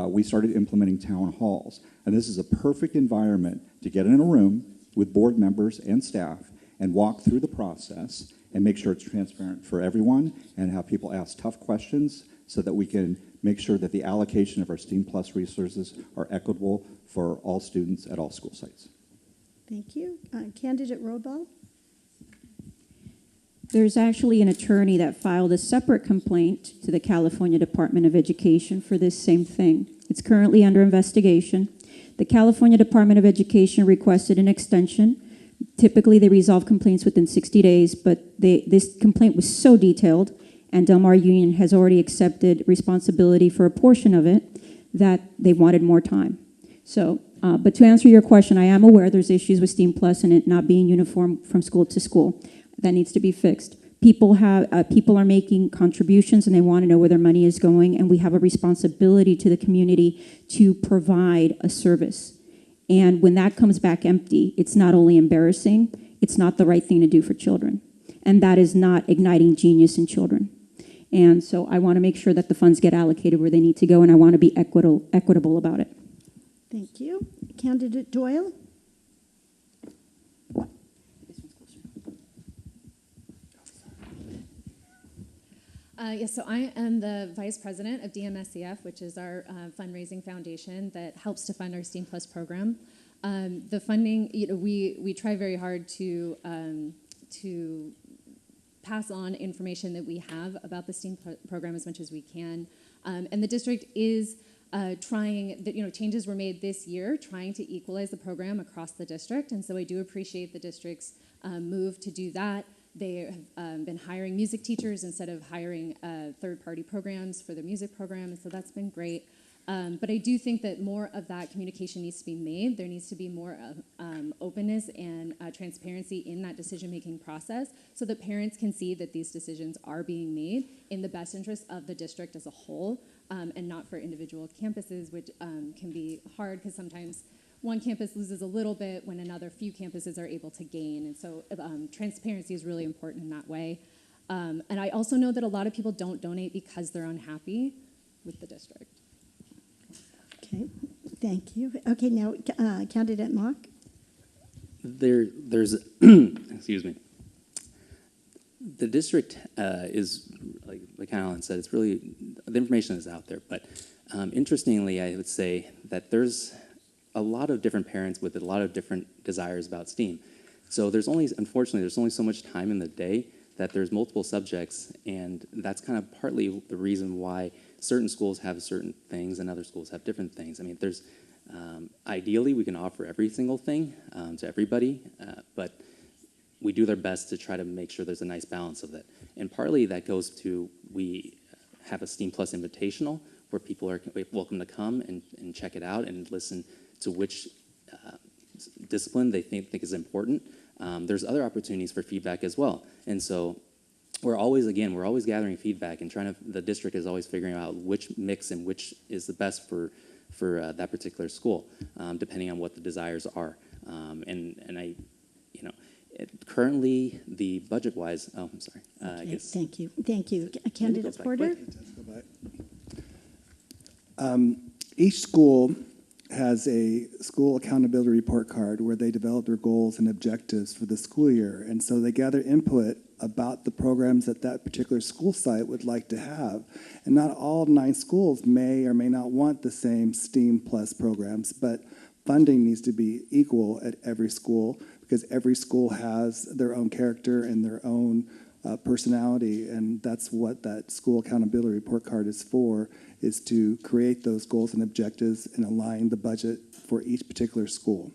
we started implementing town halls. And this is a perfect environment to get in a room with board members and staff and walk through the process and make sure it's transparent for everyone and have people ask tough questions so that we can make sure that the allocation of our STEAM Plus resources are equitable for all students at all school sites. Thank you. Candidate Robel? There's actually an attorney that filed a separate complaint to the California Department of Education for this same thing. It's currently under investigation. The California Department of Education requested an extension. Typically, they resolve complaints within 60 days, but this complaint was so detailed, and Del Mar Union has already accepted responsibility for a portion of it, that they wanted more time. So, but to answer your question, I am aware there's issues with STEAM Plus and it not being uniform from school to school. That needs to be fixed. People are making contributions and they want to know where their money is going, and we have a responsibility to the community to provide a service. And when that comes back empty, it's not only embarrassing, it's not the right thing to do for children. And that is not igniting genius in children. And so I want to make sure that the funds get allocated where they need to go, and I want to be equitable about it. Thank you. Candidate Doyle? Yes, so I am the vice president of DMSCF, which is our fundraising foundation that helps to fund our STEAM Plus program. The funding, we try very hard to pass on information that we have about the STEAM program as much as we can. And the district is trying, changes were made this year, trying to equalize the program across the district. And so I do appreciate the district's move to do that. They have been hiring music teachers instead of hiring third-party programs for their music program, and so that's been great. But I do think that more of that communication needs to be made. There needs to be more openness and transparency in that decision-making process so that parents can see that these decisions are being made in the best interest of the district as a whole, and not for individual campuses, which can be hard because sometimes one campus loses a little bit when another few campuses are able to gain. And so transparency is really important in that way. And I also know that a lot of people don't donate because they're unhappy with the district. Okay, thank you. Okay, now Candidate Mock? There's, excuse me. The district is, like Alan said, it's really, the information is out there. But interestingly, I would say that there's a lot of different parents with a lot of different desires about STEAM. So unfortunately, there's only so much time in the day that there's multiple subjects, and that's kind of partly the reason why certain schools have certain things and other schools have different things. I mean, there's, ideally, we can offer every single thing to everybody, but we do their best to try to make sure there's a nice balance of it. And partly that goes to, we have a STEAM Plus Invitational where people are welcome to come and check it out and listen to which discipline they think is important. There's other opportunities for feedback as well. And so we're always gathering feedback and the district is always figuring out which mix and which is the best for that particular school, depending on what the desires are. And I, currently the budget-wise, I'm sorry. Okay, I guess. thank you. Thank you. Candidate Porter? Each school has a school accountability report card where they develop their goals and objectives for the school year. And so they gather input about the programs that that particular school site would like to have. And not all 9 schools may or may not want the same STEAM Plus programs, but funding needs to be equal at every school because every school has their own character and their own personality, and that's what that school accountability report card is for, is to create those goals and objectives and align the budget for each particular school.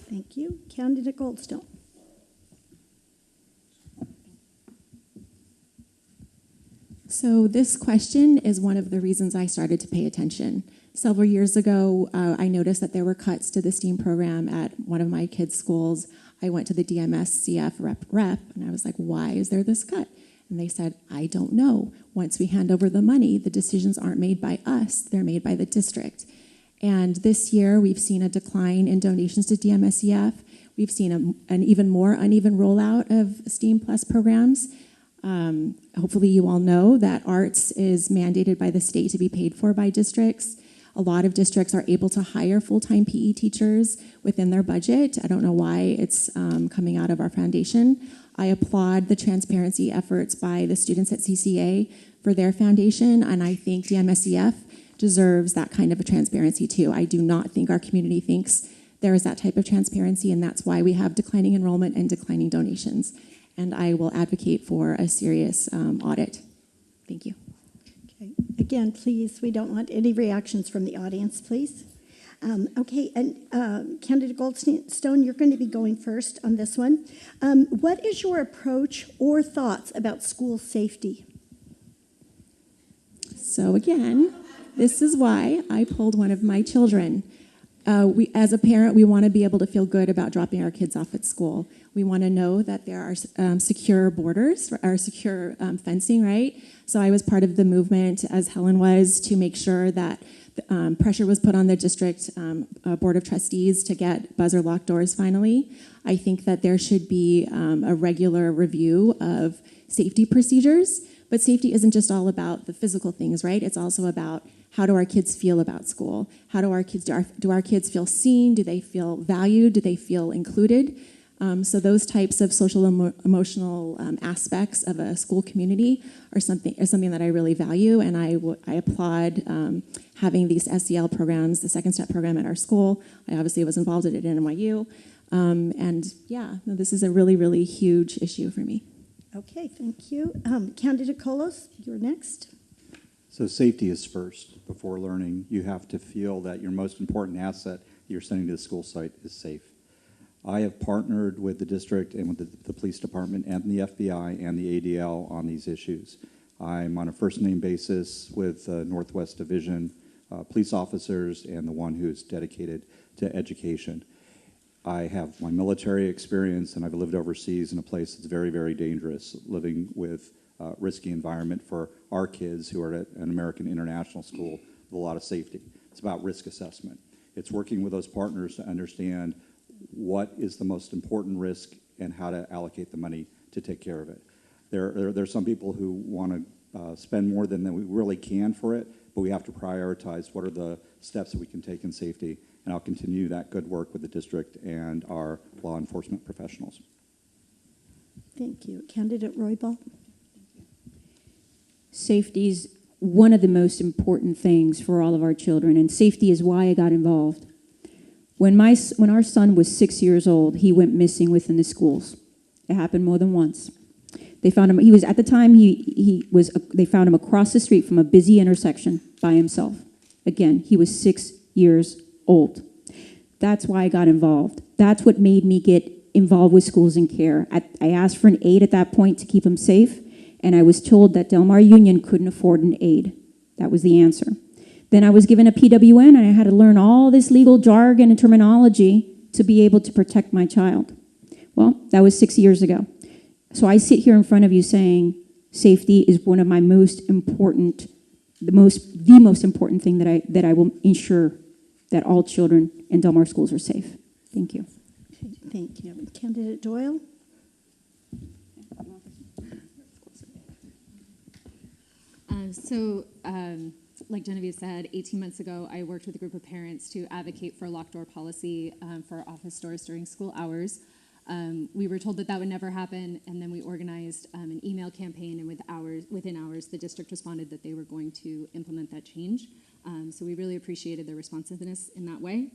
Thank you. Candidate Goldstone? So this question is one of the reasons I started to pay attention. Several years ago, I noticed that there were cuts to the STEAM program at one of my kids' schools. I went to the DMSCF rep, and I was like, why is there this cut? And they said, I don't know. Once we hand over the money, the decisions aren't made by us, they're made by the district. And this year, we've seen a decline in donations to DMSCF. We've seen an even more uneven rollout of STEAM Plus programs. Hopefully you all know that arts is mandated by the state to be paid for by districts. A lot of districts are able to hire full-time PE teachers within their budget. I don't know why it's coming out of our foundation. I applaud the transparency efforts by the students at CCA for their foundation, and I think the MSEF deserves that kind of a transparency too. I do not think our community thinks there is that type of transparency, and that's why we have declining enrollment and declining donations. And I will advocate for a serious audit. Thank you. Okay. Again, please, we don't want any reactions from the audience, please. Okay, and Candidate Goldstone, you're going to be going first on this one. What is your approach or thoughts about school safety? So again, this is why I pulled one of my children. As a parent, we want to be able to feel good about dropping our kids off at school. We want to know that there are secure borders, or secure fencing, right? So I was part of the movement, as Helen was, to make sure that pressure was put on the district board of trustees to get buzzer lock doors finally. I think that there should be a regular review of safety procedures, but safety isn't just all about the physical things, right? It's also about how do our kids feel about school? How do our kids feel seen? Do they feel valued? Do they feel included? So those types of social emotional aspects of a school community are something that I really value, and I applaud having these SEL programs, the Second Step program at our school. I obviously was involved in it at NYU, and yeah, no, this is a really, really huge issue for me. Okay, thank you. Candidate Colos, you're next. So safety is first. Before learning, you have to feel that your most important asset you're sending to the school site is safe. I have partnered with the district and with the police department and the FBI and the ADL on these issues. I'm on a first-name basis with Northwest Division police officers and the one who's dedicated to education. I have my military experience, and I've lived overseas in a place that's very, very dangerous, living with risky environment for our kids who are at an American international school with a lot of safety. It's about risk assessment. It's working with those partners to understand what is the most important risk and how to allocate the money to take care of it. There's some people who want to spend more than we really can for it, but we have to prioritize what are the steps that we can take in safety, and I'll continue that good work with the district and our law enforcement professionals. Thank you. Candidate Roybal. Safety is one of the most important things for all of our children, and safety is why I got involved. When our son was 6 years old, he went missing within the schools. It happened more than once. They found him. He was at the time they found him across the street from a busy intersection by himself. Again, he was 6 years old. That's why I got involved. That's what made me get involved with schools and care. I asked for an aide at that point to keep him safe, and I was told that Del Mar Union couldn't afford an aide. That was the answer. Then I was given a PWN, and I had to learn all this legal jargon and terminology to be able to protect my child. Well, that was 6 years ago. So I sit here in front of you saying safety is one of my most important, the most important thing that I will ensure that all children in Del Mar schools are safe. Thank you. Okay, thank you. Candidate Doyle. Like Genevieve said, 18 months ago, I worked with a group of parents to advocate for a locked door policy for office doors during school hours. We were told that that would never happen, and then we organized an email campaign, and within hours, the district responded that they were going to implement that change. So we really appreciated their responsiveness in that way.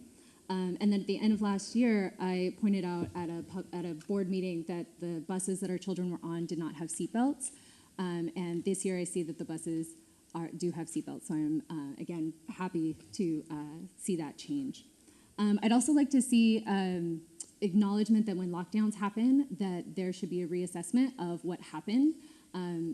And then at the end of last year, I pointed out at a board meeting that the buses that our children were on did not have seatbelts. And this year I see that the buses do have seatbelts, so I'm, again, happy to see that change. I'd also like to see acknowledgement that when lockdowns happen, that there should be a reassessment of what happened.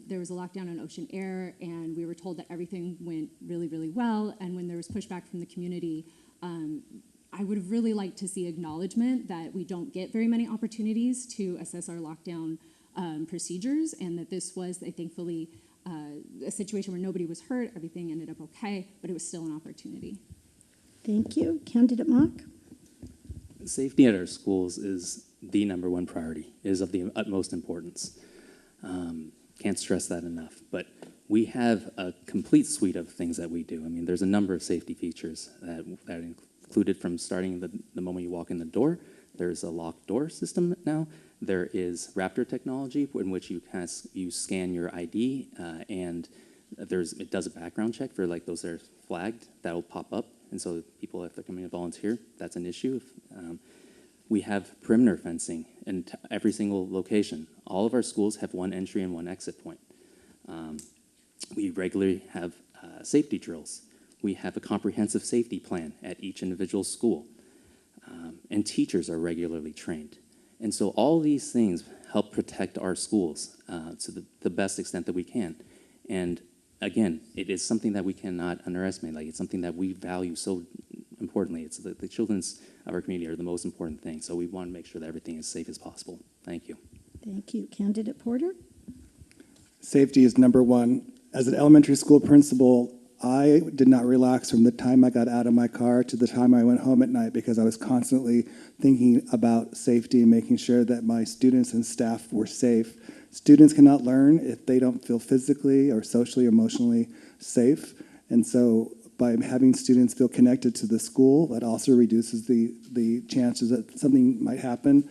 There was a lockdown on Ocean Air, and we were told that everything went really, really well, and when there was pushback from the community, I would have really liked to see acknowledgement that we don't get very many opportunities to assess our lockdown procedures, and that this was, thankfully, a situation where nobody was hurt, everything ended up okay, but it was still an opportunity. Thank you. Candidate Mock. Safety at our schools is the #1 priority, is of the utmost importance. Can't stress that enough. But We have a complete suite of things that we do. I mean, there's a number of safety features that included from starting the moment you walk in the door. There's a locked door system now. There is Raptor technology in which you scan your ID and it does a background check for like those that are flagged. That'll pop up, and so people, if they're coming to volunteer, that's an issue. We have perimeter fencing in every single location. All of our schools have one entry and one exit point. We regularly have safety drills. We have a comprehensive safety plan at each individual school. And teachers are regularly trained. And so all these things help protect our schools to the best extent that we can. And again, it is something that we cannot underestimate. Like, it's something that we value so importantly. It's the children of our community are the most important thing. So we want to make sure that everything is safe as possible. Thank you. Thank you. Candidate Porter? Safety is number one. As an elementary school principal, I did not relax from the time I got out of my car to the time I went home at night, because I was constantly thinking about safety and making sure that my students and staff were safe. Students cannot learn if they don't feel physically or socially or emotionally safe. And so by having students feel connected to the school, that also reduces the chances that something might happen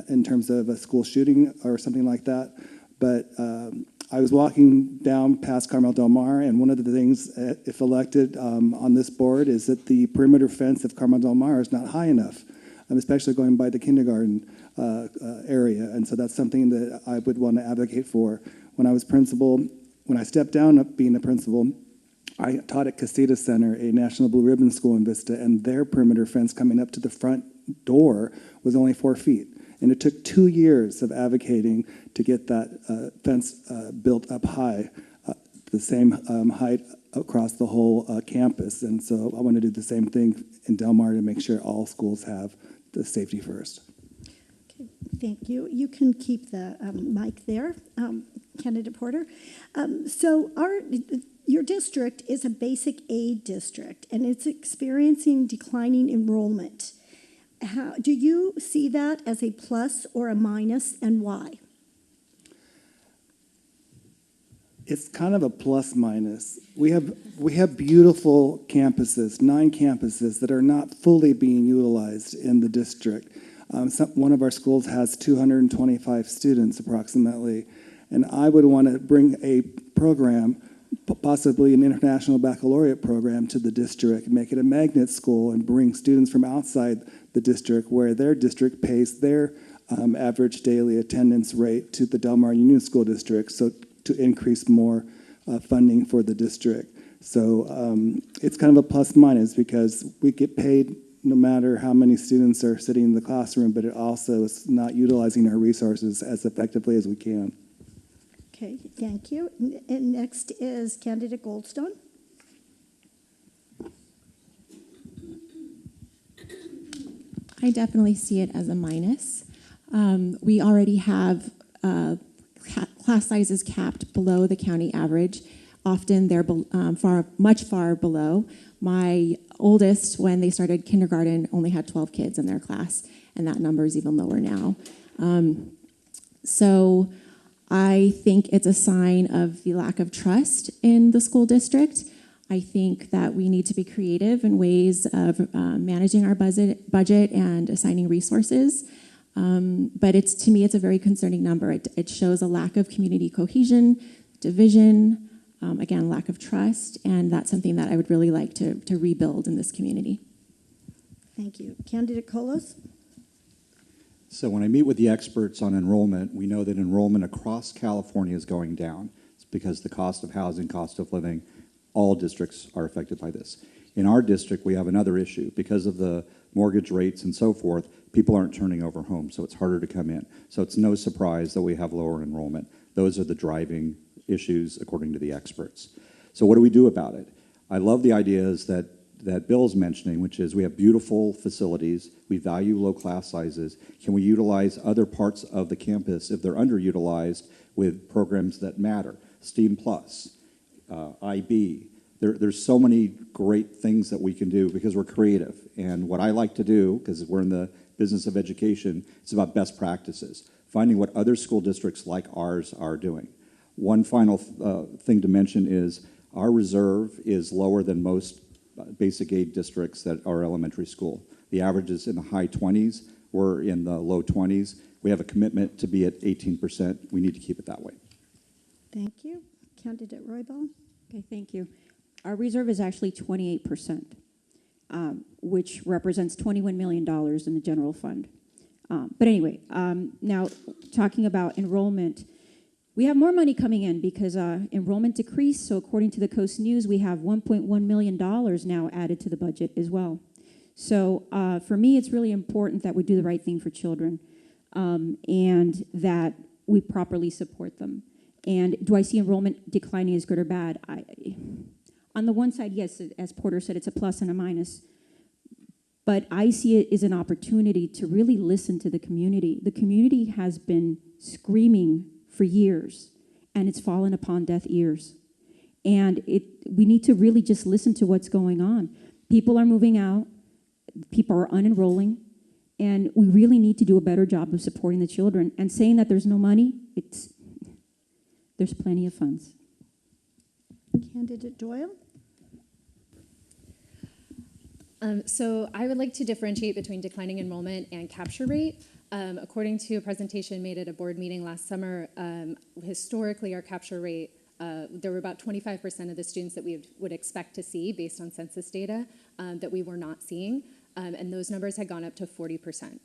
in terms of a school shooting or something like that. But I was walking down past Carmel Del Mar, and one of the things, if elected on this board, is that the perimeter fence of Carmel Del Mar is not high enough, especially going by the kindergarten area. And so that's something that I would want to advocate for. When I was principal, when I stepped down being a principal, I taught at Casita Center, a National Blue Ribbon school in Vista, and their perimeter fence coming up to the front door was only 4 feet. And it took 2 years of advocating to get that fence built up high, the same height across the whole campus. And so I want to do the same thing in Del Mar to make sure all schools have the safety first. Okay, thank you. You can keep the mic there, Candidate Porter. So your district is a basic aid district, and it's experiencing declining enrollment. How do you see that as a plus or a minus, and why? It's kind of a plus minus. We have beautiful campuses, 9 campuses that are not fully being utilized in the district. One of our schools has 225 students approximately, and I would want to bring a program, possibly an international baccalaureate program, to the district, make it a magnet school, and bring students from outside the district, where their district pays their average daily attendance rate to the Del Mar Union School District, so to increase more funding for the district. So it's kind of a plus minus, because we get paid no matter how many students are sitting in the classroom, but it also is not utilizing our resources as effectively as we can. Okay, thank you. And next is Candidate Goldstone. I definitely see it as a minus. We already have class sizes capped below the county average. Often they're much far below. My oldest, when they started kindergarten, only had 12 kids in their class, and that number is even lower now. So I think it's a sign of the lack of trust in the school district. I think that we need to be creative in ways of managing our budget and assigning resources. But to me, it's a very concerning number. It shows a lack of community cohesion, division, again, lack of trust, and that's something that I would really like to rebuild in this community. Thank you. Candidate Colos? So when I meet with the experts on enrollment, we know that enrollment across California is going down. It's because the cost of housing, cost of living, all districts are affected by this. In our district, we have another issue. Because of the mortgage rates and so forth, people aren't turning over homes, so it's harder to come in. So it's no surprise that we have lower enrollment. Those are the driving issues, according to the experts. So what do we do about it? I love the ideas that Bill's mentioning, which is we have beautiful facilities, we value low class sizes. Can we utilize other parts of the campus if they're underutilized with programs that matter? STEAM Plus, IB. There's so many great things that we can do because we're creative. And what I like to do, because we're in the business of education, it's about best practices, finding what other school districts like ours are doing. One final thing to mention is our reserve is lower than most basic aid districts that are elementary school. The average is in the high 20s. We're in the low 20s. We have a commitment to be at 18%. We need to keep it that way. Thank you. Candidate Roybal? Okay, thank you. Our reserve is actually 28%, which represents $21 million in the general fund. But anyway, now talking about enrollment, we have more money coming in because enrollment decreased. So according to the Coast News, we have $1.1 million now added to the budget as well. So for me, it's really important that we do the right thing for children and that we properly support them. And do I see enrollment declining as good or bad? On the one side, yes, as Porter said, it's a plus and a minus. But I see it as an opportunity to really listen to the community. The community has been screaming for years, and it's fallen upon deaf ears. And we need to really just listen to what's going on. People are moving out. People are unenrolling. And we really need to do a better job of supporting the children. And saying that there's no money, there's plenty of funds. Candidate Doyle? So I would like to differentiate between declining enrollment and capture rate. According to a presentation made at a board meeting last summer, historically our capture rate, there were about 25% of the students that we would expect to see based on census data that we were not seeing. And those numbers had gone up to 40%,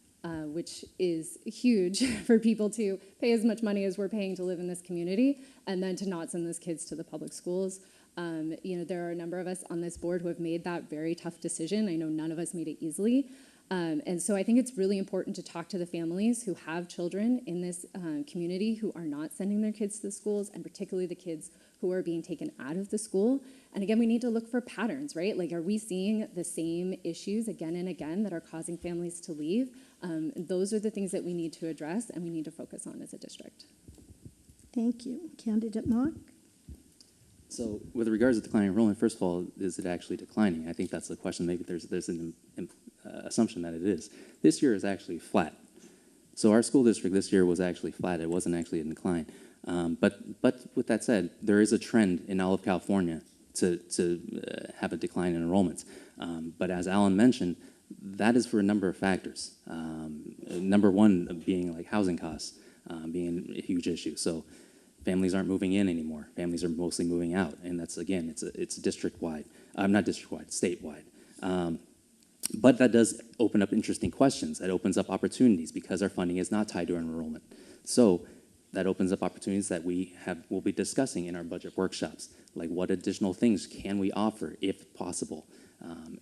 which is huge for people to pay as much money as we're paying to live in this community and then to not send those kids to the public schools. There are a number of us on this board who have made that very tough decision. I know none of us made it easily. And so I think it's really important to talk to the families who have children in this community who are not sending their kids to the schools, and particularly the kids who are being taken out of the school. And again, we need to look for patterns, right? Like, are we seeing the same issues again and again that are causing families to leave? Those are the things that we need to address and we need to focus on as a district. Thank you. Candidate Mock? So with regards to declining enrollment, first of all, is it actually declining? I think that's the question. Maybe there's an assumption that it is. This year is actually flat. So our school district this year was actually flat. It wasn't actually a decline. But with that said, there is a trend in all of California to have a decline in enrollments. But as Alan mentioned, that is for a number of factors. Number one being like housing costs being a huge issue. So families aren't moving in anymore. Families are mostly moving out, and that's, again, it's district-wide. Not district-wide, statewide. But that does open up interesting questions. That opens up opportunities because our funding is not tied to enrollment. So that opens up opportunities that we'll be discussing in our budget workshops, like what additional things can we offer if possible,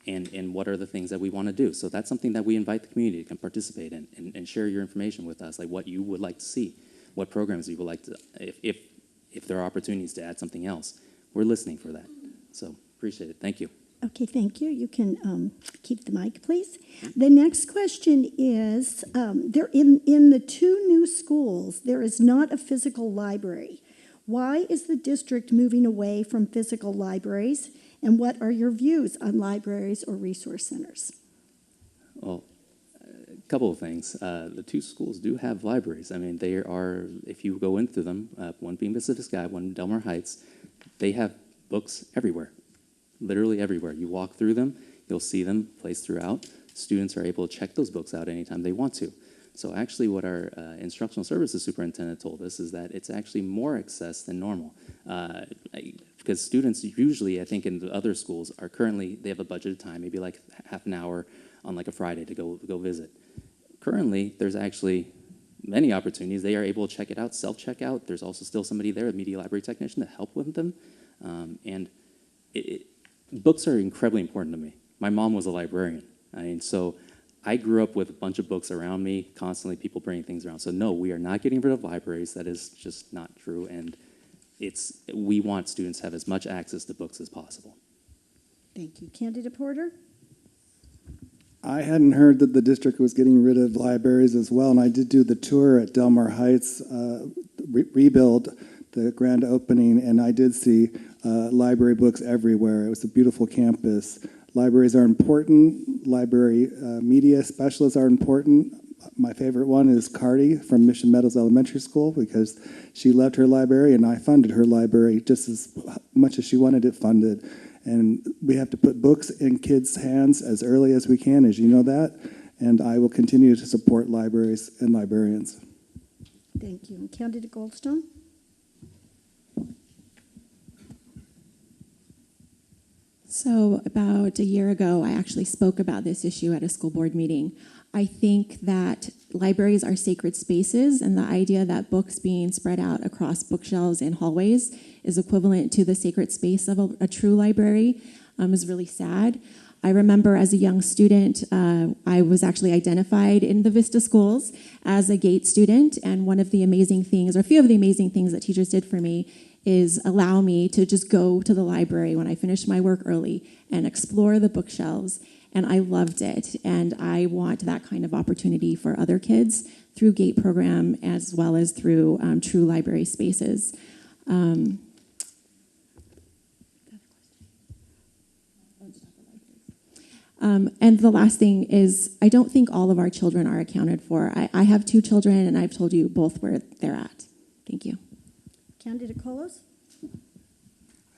and what are the things that we want to do. So that's something that we invite the community to come participate in and share your information with us, like what you would like to see, what programs you would like to, if there are opportunities to add something else. We're listening for that. So appreciate it. Thank you. Okay, thank you. You can keep the mic, please. The next question is, there in the two new schools, there is not a physical library. Why is the district moving away from physical libraries, and what are your views on libraries or resource centers? Well, a couple of things. The two schools do have libraries. I mean, they are, if you go into them, one being Pacific Sky, one Del Mar Heights, they have books everywhere. Literally everywhere. You walk through them, you'll see them placed throughout. Students are able to check those books out anytime they want to. So actually what our instructional services superintendent told us is that it's actually more access than normal. Because students usually, I think in the other schools, are currently, they have a budgeted time, maybe like half an hour on like a Friday to go visit. Currently, there's actually many opportunities. They are able to check it out, self-check-out. There's also still somebody there, a media library technician, to help with them. Books are incredibly important to me. My mom was a librarian, so I grew up with a bunch of books around me, constantly people bringing things around. So no, we are not getting rid of libraries. That is just not true, and we want students to have as much access to books as possible. Thank you. Candidate Porter? I hadn't heard that the district was getting rid of libraries as well, and I did do the tour at Del Mar Heights rebuild, the grand opening, and I did see library books everywhere. It was a beautiful campus. Libraries are important. Library media specialists are important. My favorite one is Cardi from Mission Meadows Elementary School because she loved her library and I funded her library just as much as she wanted it funded. And we have to put books in kids' hands as early as we can, as you know that. And I will continue to support libraries and librarians. Thank you. Candidate Goldstone? So about a year ago, I actually spoke about this issue at a school board meeting. I think that libraries are sacred spaces, and the idea that books being spread out across bookshelves in hallways is equivalent to the sacred space of a true library is really sad. I remember as a young student, I was actually identified in the Vista schools as a GATE student, and one of the amazing things, or a few of the amazing things that teachers did for me is allow me to just go to the library when I finished my work early and explore the bookshelves, and I loved it. And I want that kind of opportunity for other kids through GATE program as well as through true library spaces. And the last thing is, I don't think all of our children are accounted for. I have 2 children, and I've told you both where they're at. Thank you. Candidate Colos?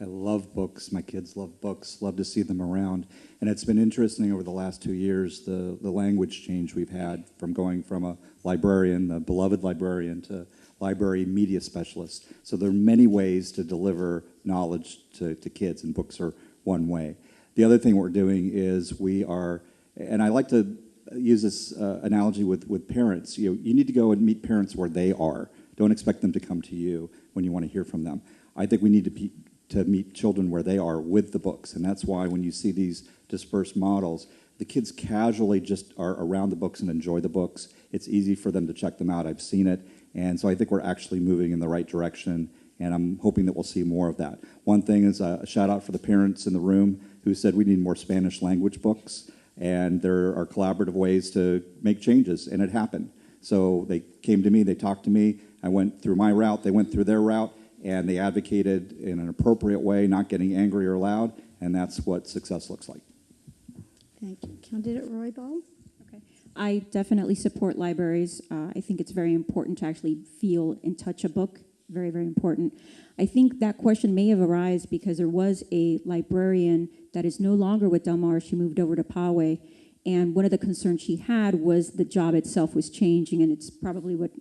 I love books. My kids love books, love to see them around. And it's been interesting over the last 2 years, the language change we've had from going from a librarian, a beloved librarian, to library media specialist. So there are many ways to deliver knowledge to kids, and books are one way. The other thing we're doing is we are, and I like to use this analogy with parents. You need to go and meet parents where they are. Don't expect them to come to you when you want to hear from them. I think we need to meet children where they are with the books, and that's why when you see these dispersed models, the kids casually just are around the books and enjoy the books. It's easy for them to check them out. I've seen it, and so I think we're actually moving in the right direction, and I'm hoping that we'll see more of that. One thing is a shout out for the parents in the room who said we need more Spanish language books, and there are collaborative ways to make changes, and it happened. So they came to me, they talked to me, I went through my route, they went through their route, and they advocated in an appropriate way, not getting angry or loud, and that's what success looks like. Thank you. Candidate Roybal? Okay. I definitely support libraries. I think it's very important to actually feel and touch a book. Very, very important. I think that question may have arisen because there was a librarian that is no longer with Del Mar. She moved over to Poway. And one of the concerns she had was the job itself was changing, and it's probably what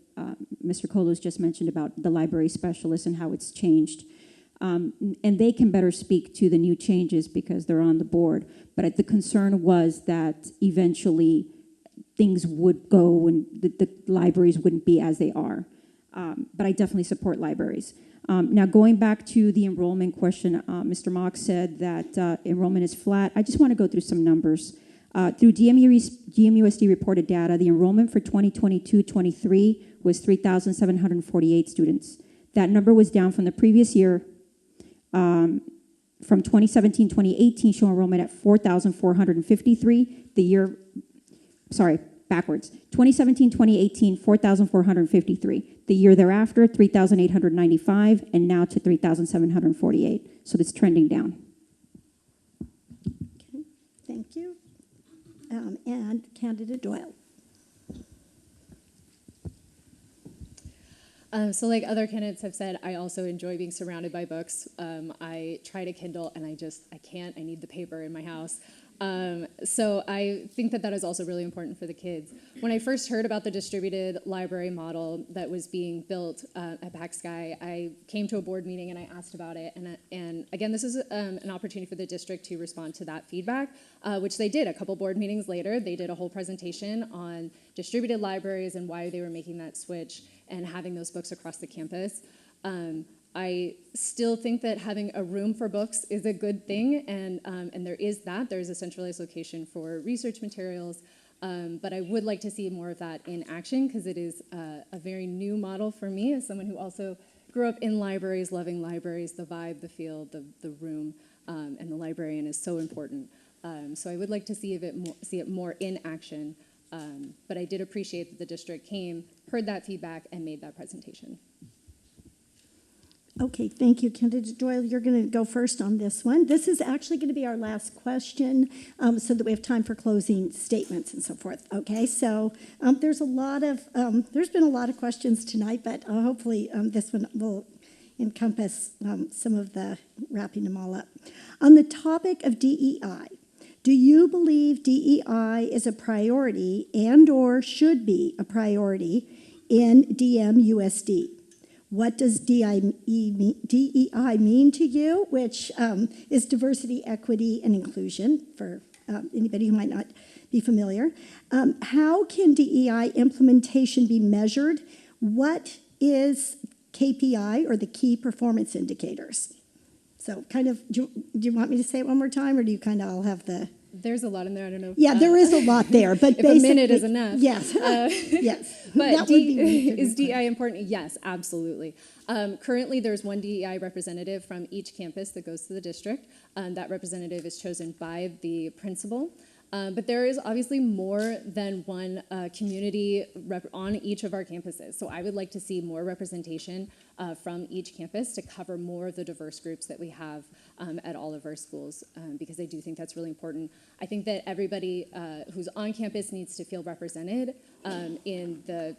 Mr. Colos just mentioned about the library specialist and how it's changed. And they can better speak to the new changes because they're on the board. But the concern was that eventually things would go and the libraries wouldn't be as they are. But I definitely support libraries. Now, going back to the enrollment question, Mr. Mock said that enrollment is flat. I just want to go through some numbers. Through GMUSD reported data, the enrollment for 2022-23 was 3,748 students. That number was down from the previous year, from 2017-2018, show enrollment at 4,453. Backwards. 2017-2018, 4,453. The year thereafter, 3,895, and now to 3,748. So it's trending down. Okay. Thank you. And Candidate Doyle. So like other candidates have said, I also enjoy being surrounded by books. I try to Kindle, and I can't. I need the paper in my house. So I think that is also really important for the kids. When I first heard about the distributed library model that was being built at Pax-Sky, I came to a board meeting and I asked about it. And again, this is an opportunity for the district to respond to that feedback, which they did. A couple board meetings later, they did a whole presentation on distributed libraries and why they were making that switch and having those books across the campus. I still think that having a room for books is a good thing, and there is that. There's a centralized location for research materials, but I would like to see more of that in action because it is a very new model for me as someone who also grew up in libraries, loving libraries, the vibe, the feel, the room, and the librarian is so important. So I would like to see it more in action, but I did appreciate that the district came, heard that feedback, and made that presentation. Okay, thank you, Candidate Doyle. You're going to go first on this one. This is actually going to be our last question, so that we have time for closing statements and so forth. Okay, so there's been a lot of questions tonight, but hopefully this one will encompass some of the wrapping them all up. On the topic of DEI, do you believe DEI is a priority and/or should be a priority in DMUSD? What does DEI mean to you, which is diversity, equity, and inclusion, for anybody who might not be familiar? How can DEI implementation be measured? What is KPI, or the key performance indicators? So kind of, do you want me to say it one more time, or do you kind of all have the... There's a lot in there. I don't know. Yeah, there is a lot there, but if a minute is enough. Yes, yes. But That would be is DEI important? Yes, absolutely. Currently, there's one DEI representative from each campus that goes to the district. That representative is chosen by the principal. But there is obviously more than one community rep on each of our campuses. So I would like to see more representation from each campus to cover more of the diverse groups that we have at all of our schools, because I do think that's really important. I think that everybody who's on campus needs to feel represented in the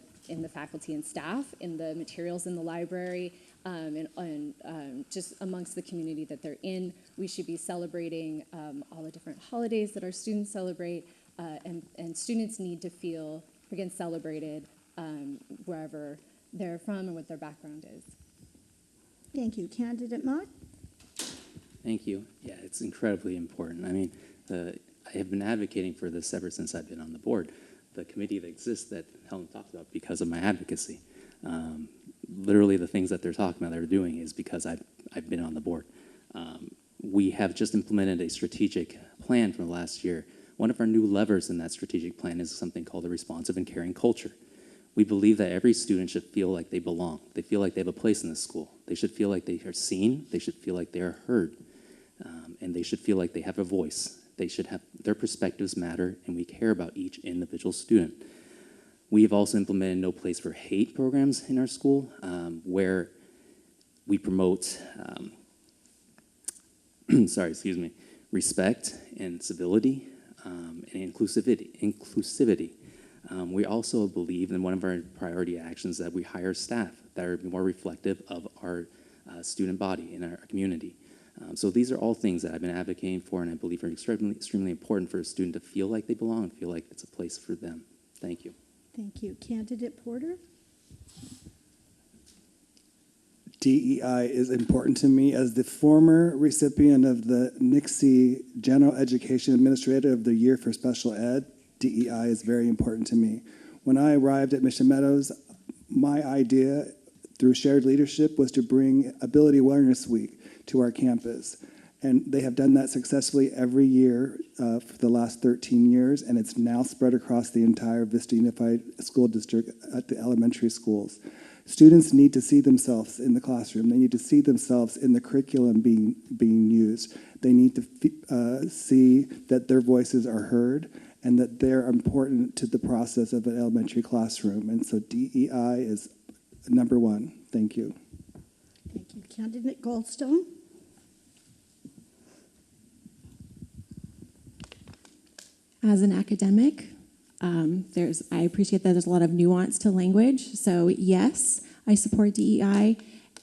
faculty and staff, in the materials in the library, and just amongst the community that they're in. We should be celebrating all the different holidays that our students celebrate, and students need to feel, again, celebrated wherever they're from and what their background is. Thank you. Candidate Mott? Thank you. Yeah, it's incredibly important. I mean, I have been advocating for this ever since I've been on the board. The committee that exists that Helen talked about because of my advocacy. Literally the things that they're talking about, they're doing is because I've been on the board. We have just implemented a strategic plan from last year. One of our new levers in that strategic plan is something called a responsive and caring culture. We believe that every student should feel like they belong. They feel like they have a place in the school. They should feel like they are seen. They should feel like they are heard. And they should feel like they have a voice. They should have, their perspectives matter, and we care about each individual student. We have also implemented No Place for Hate programs in our school, where we promote, respect and civility and inclusivity. We also believe in one of our priority actions that we hire staff that are more reflective of our student body in our community. So these are all things that I've been advocating for, and I believe are extremely important for a student to feel like they belong and feel like it's a place for them. Thank you. Thank you. Candidate Porter? DEI is important to me. As the former recipient of the Nixie General Education Administrator of the Year for Special Ed, DEI is very important to me. When I arrived at Mission Meadows, my idea through shared leadership was to bring Ability Awareness Week to our campus. And they have done that successfully every year for the last 13 years, and it's now spread across the entire Vista Unified School District at the elementary schools. Students need to see themselves in the classroom. They need to see themselves in the curriculum being used. They need to see that their voices are heard and that they're important to the process of an elementary classroom. And so DEI is number one. Thank you. Thank you. Candidate Goldstone? As an academic, I appreciate that there's a lot of nuance to language. So yes, I support DEI.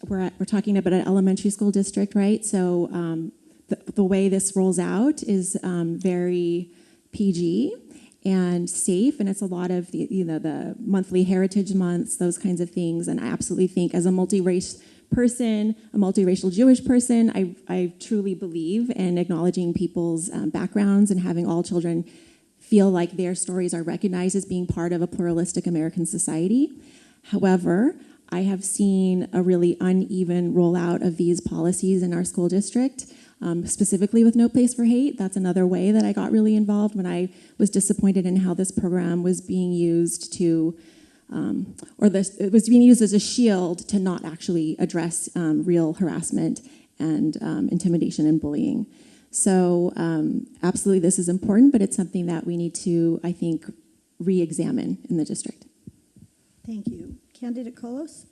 We're talking about an elementary school district, right? So the way this rolls out is very PG and safe, and it's a lot of the monthly heritage months, those kinds of things. And I absolutely think, as a multi-race person, a multiracial Jewish person, I truly believe in acknowledging people's backgrounds and having all children feel like their stories are recognized as being part of a pluralistic American society. However, I have seen a really uneven rollout of these policies in our school district, specifically with No Place for Hate. That's another way that I got really involved when I was disappointed in how this program was being used to, it was being used as a shield to not actually address real harassment and intimidation and bullying. So absolutely this is important, but it's something that we need to, I think, re-examine in the district. Thank you. Candidate Kolos?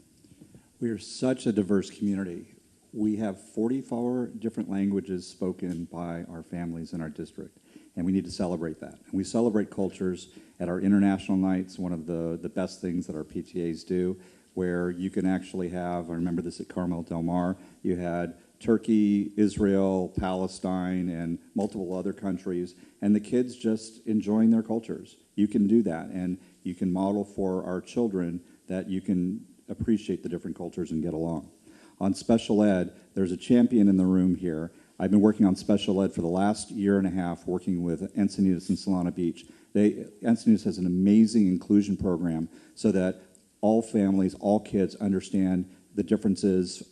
We are such a diverse community. We have 44 different languages spoken by our families in our district, and we need to celebrate that. And we celebrate cultures at our international nights, one of the best things that our PTAs do, where you can actually have, I remember this at Carmel Del Mar, you had Turkey, Israel, Palestine, and multiple other countries, and the kids just enjoying their cultures. You can do that, and you can model for our children that you can appreciate the different cultures and get along. On special ed, there's a champion in the room here. I've been working on special ed for the last year and a half, working with Encinitas and Solana Beach. Encinitas has an amazing inclusion program so that all families, all kids understand the differences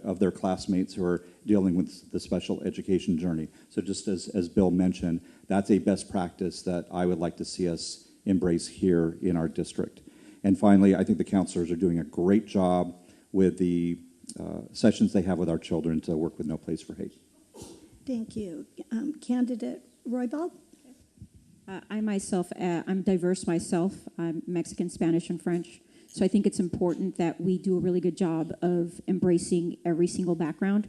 of their classmates who are dealing with the special education journey. So just as Bill mentioned, that's a best practice that I would like to see us embrace here in our district. And finally, I think the counselors are doing a great job with the sessions they have with our children to work with No Place for Hate. Thank you. Candidate Roybal? I myself, I'm diverse myself. I'm Mexican, Spanish, and French. So I think it's important that we do a really good job of embracing every single background.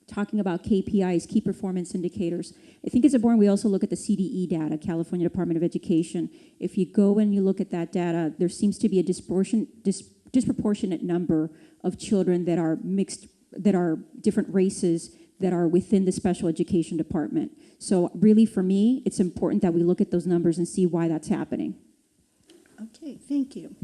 Talking about KPIs, key performance indicators, I think it's important we also look at the CDE data, California Department of Education. If you go and you look at that data, there seems to be a disproportionate number of children that are mixed, that are different races, that are within the special education department. So really, for me, it's important that we look at those numbers and see why that's happening. Okay, thank you.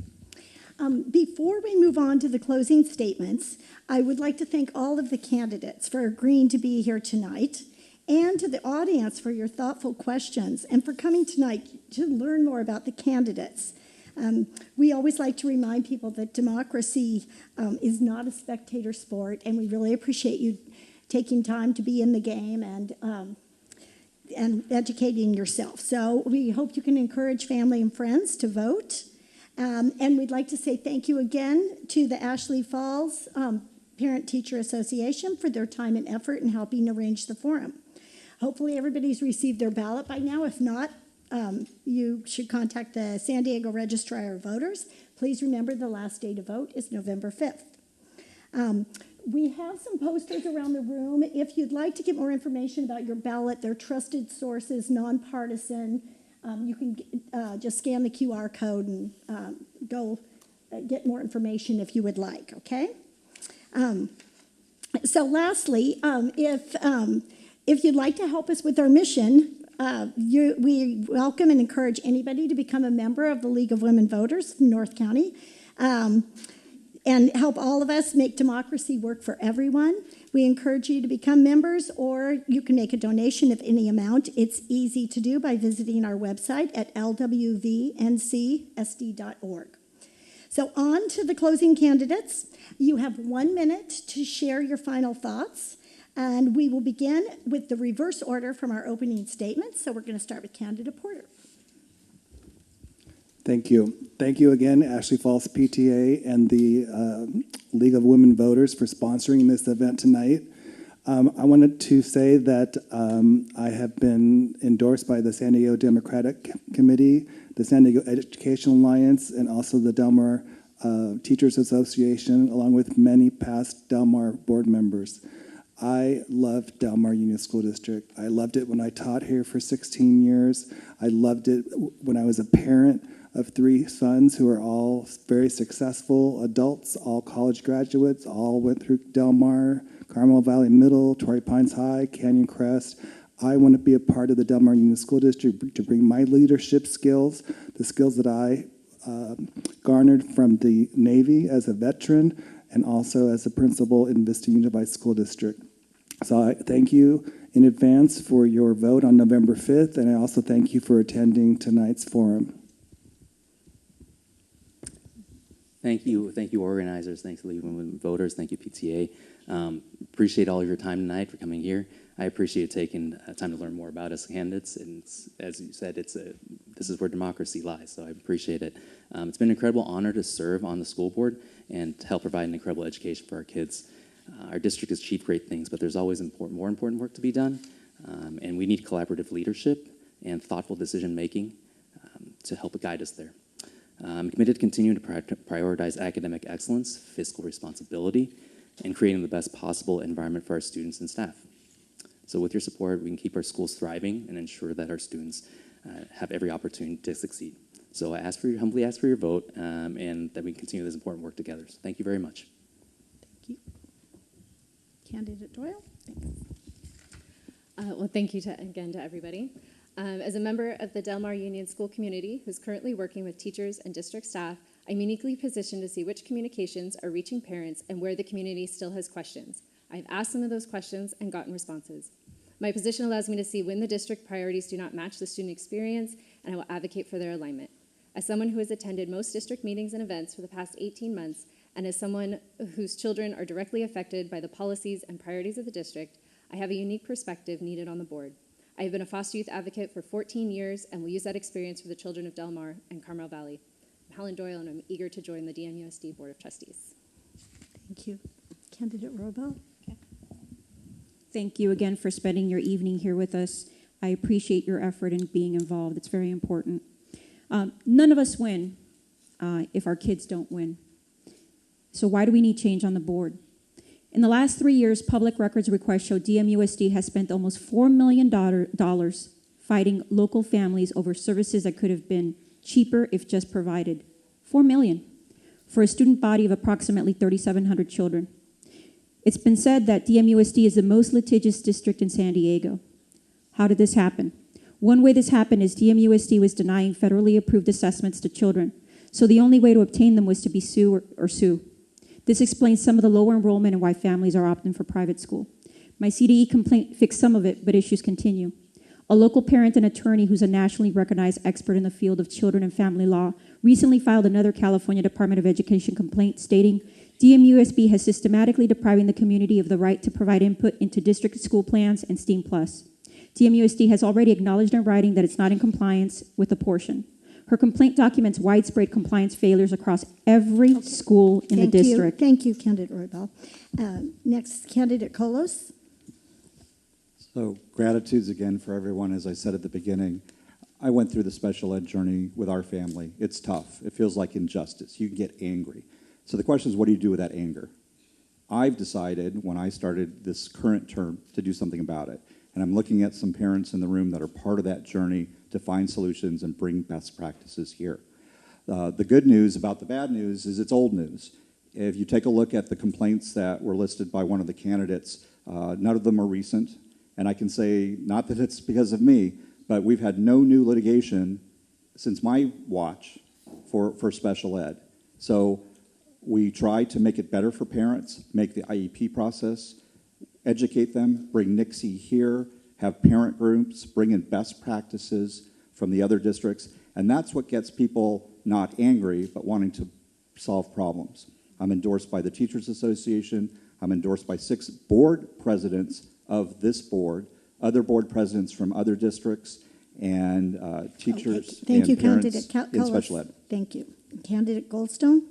Before we move on to the closing statements, I would like to thank all of the candidates for agreeing to be here tonight, and to the audience for your thoughtful questions, and for coming tonight to learn more about the candidates. We always like to remind people that democracy is not a spectator sport, and we really appreciate you taking time to be in the game and educating yourself. So we hope you can encourage family and friends to vote. And we'd like to say thank you again to the Ashley Falls Parent-Teacher Association for their time and effort in helping arrange the forum. Hopefully everybody's received their ballot by now. If not, you should contact the San Diego Registrar of Voters. Please remember the last day to vote is November 5th. We have some posters around the room. If you'd like to get more information about your ballot, they're trusted sources, nonpartisan. You can just scan the QR code and go get more information if you would like, okay? So lastly, if you'd like to help us with our mission, we welcome and encourage anybody to become a member of the League of Women Voters from North County and help all of us make democracy work for everyone. We encourage you to become members, or you can make a donation of any amount. It's easy to do by visiting our website at lwvncsd.org. So on to the closing candidates. You have 1 minute to share your final thoughts, and we will begin with the reverse order from our opening statements. So we're going to start with candidate Porter. Thank you. Thank you again, Ashley Falls PTA and the League of Women Voters for sponsoring this event tonight. I wanted to say that I have been endorsed by the San Diego Democratic Committee, the San Diego Education Alliance, and also the Del Mar Teachers Association, along with many past Del Mar board members. I love Del Mar Union School District. I loved it when I taught here for 16 years. I loved it when I was a parent of 3 sons who are all very successful adults, all college graduates, all went through Del Mar, Carmel Valley Middle, Torrey Pines High, Canyon Crest. I want to be a part of the Del Mar Union School District to bring my leadership skills, the skills that I garnered from the Navy as a veteran and also as a principal in Vista Unified School District. So I thank you in advance for your vote on November 5th, and I also thank you for attending tonight's forum. Thank you, organizers. Thanks, League of Women Voters. Thank you, PTA. Appreciate all of your time tonight for coming here. I appreciate taking time to learn more about us candidates. And as you said, this is where democracy lies. So I appreciate it. It's been an incredible honor to serve on the school board and to help provide an incredible education for our kids. Our district has achieved great things, but there's always more important work to be done. And we need collaborative leadership and thoughtful decision making to help guide us there. I'm committed to continuing to prioritize academic excellence, fiscal responsibility, and creating the best possible environment for our students and staff. So with your support, we can keep our schools thriving and ensure that our students have every opportunity to succeed. So I humbly ask for your vote and that we continue this important work together. So thank you very much. Thank you. Candidate Doyle? Well, thank you again to everybody. As a member of the Del Mar Union School community who's currently working with teachers and district staff, I'm uniquely positioned to see which communications are reaching parents and where the community still has questions. I've asked some of those questions and gotten responses. My position allows me to see when the district priorities do not match the student experience, and I will advocate for their alignment. As someone who has attended most district meetings and events for the past 18 months, and as someone whose children are directly affected by the policies and priorities of the district, I have a unique perspective needed on the board. I have been a foster youth advocate for 14 years and will use that experience for the children of Del Mar and Carmel Valley. I'm Helen Doyle, and I'm eager to join the DMUSD Board of Trustees. Thank you. Candidate Robo? Thank you again for spending your evening here with us. I appreciate your effort in being involved. It's very important. None of us win if our kids don't win. So why do we need change on the board? In the last 3 years, public records requests show DMUSD has spent almost $4 million fighting local families over services that could have been cheaper if just provided. $4 million for a student body of approximately 3,700 children. It's been said that DMUSD is the most litigious district in San Diego. How did this happen? One way this happened is DMUSD was denying federally approved assessments to children, so the only way to obtain them was to be sue or sue. This explains some of the lower enrollment and why families are opting for private school. My CDE complaint fixed some of it, but issues continue. A local parent and attorney who's a nationally recognized expert in the field of children and family law recently filed another California Department of Education complaint stating DMUSD has systematically depriving the community of the right to provide input into district school plans and STEAM+. DMUSD has already acknowledged in writing that it's not in compliance with a portion. Her complaint documents widespread compliance failures across every school in the district. Thank you, Candidate Roybal. Next, Candidate Colos. So gratitudes again for everyone. As I said at the beginning, I went through the special ed journey with our family. It's tough. It feels like injustice. You can get angry. So the question is, what do you do with that anger? I've decided when I started this current term to do something about it. And I'm looking at some parents in the room that are part of that journey to find solutions and bring best practices here. The good news about the bad news is it's old news. If you take a look at the complaints that were listed by one of the candidates, none of them are recent. And I can say, not that it's because of me, but we've had no new litigation since my watch for special ed. So we try to make it better for parents, make the IEP process, educate them, bring Nixie here, have parent groups, bring in best practices from the other districts, and that's what gets people not angry, but wanting to solve problems. I'm endorsed by the Teachers Association. I'm endorsed by 6 board presidents of this board, other board presidents from other districts, and teachers Thank you, and parents Candidate in special ed. Thank you. Candidate Goldstone?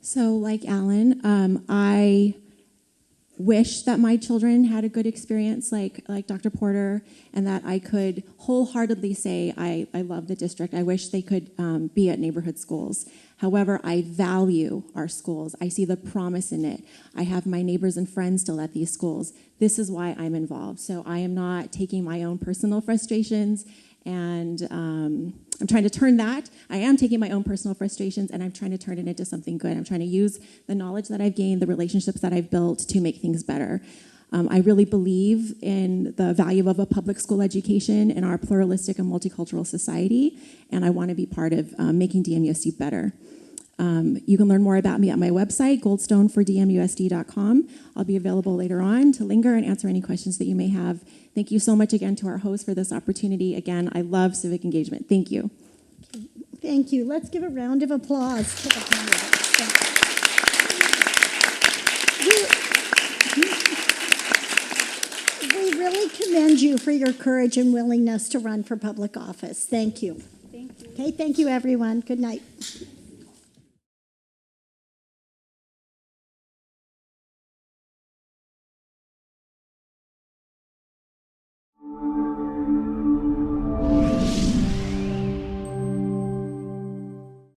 So, like Alan, I wish that my children had a good experience like Dr. Porter, and that I could wholeheartedly say I love the district. I wish they could be at neighborhood schools. However, I value our schools. I see the promise in it. I have my neighbors and friends still at these schools. This is why I'm involved. So I am not taking my own personal frustrations and I'm trying to turn that. I am taking my own personal frustrations and I'm trying to turn it into something good. I'm trying to use the knowledge that I've gained, the relationships that I've built to make things better. I really believe in the value of a public school education in our pluralistic and multicultural society, and I want to be part of making DMUSD better. You can learn more about me at my website, goldstone4dmusd.com. I'll be available later on to linger and answer any questions that you may have. Thank you so much again to our host for this opportunity. Again, I love civic engagement. Thank you. Thank you. Let's give a round of applause to the candidates. We really commend you for your courage and willingness to run for public office. Thank you. Thank you. Okay, thank you, everyone. Good night.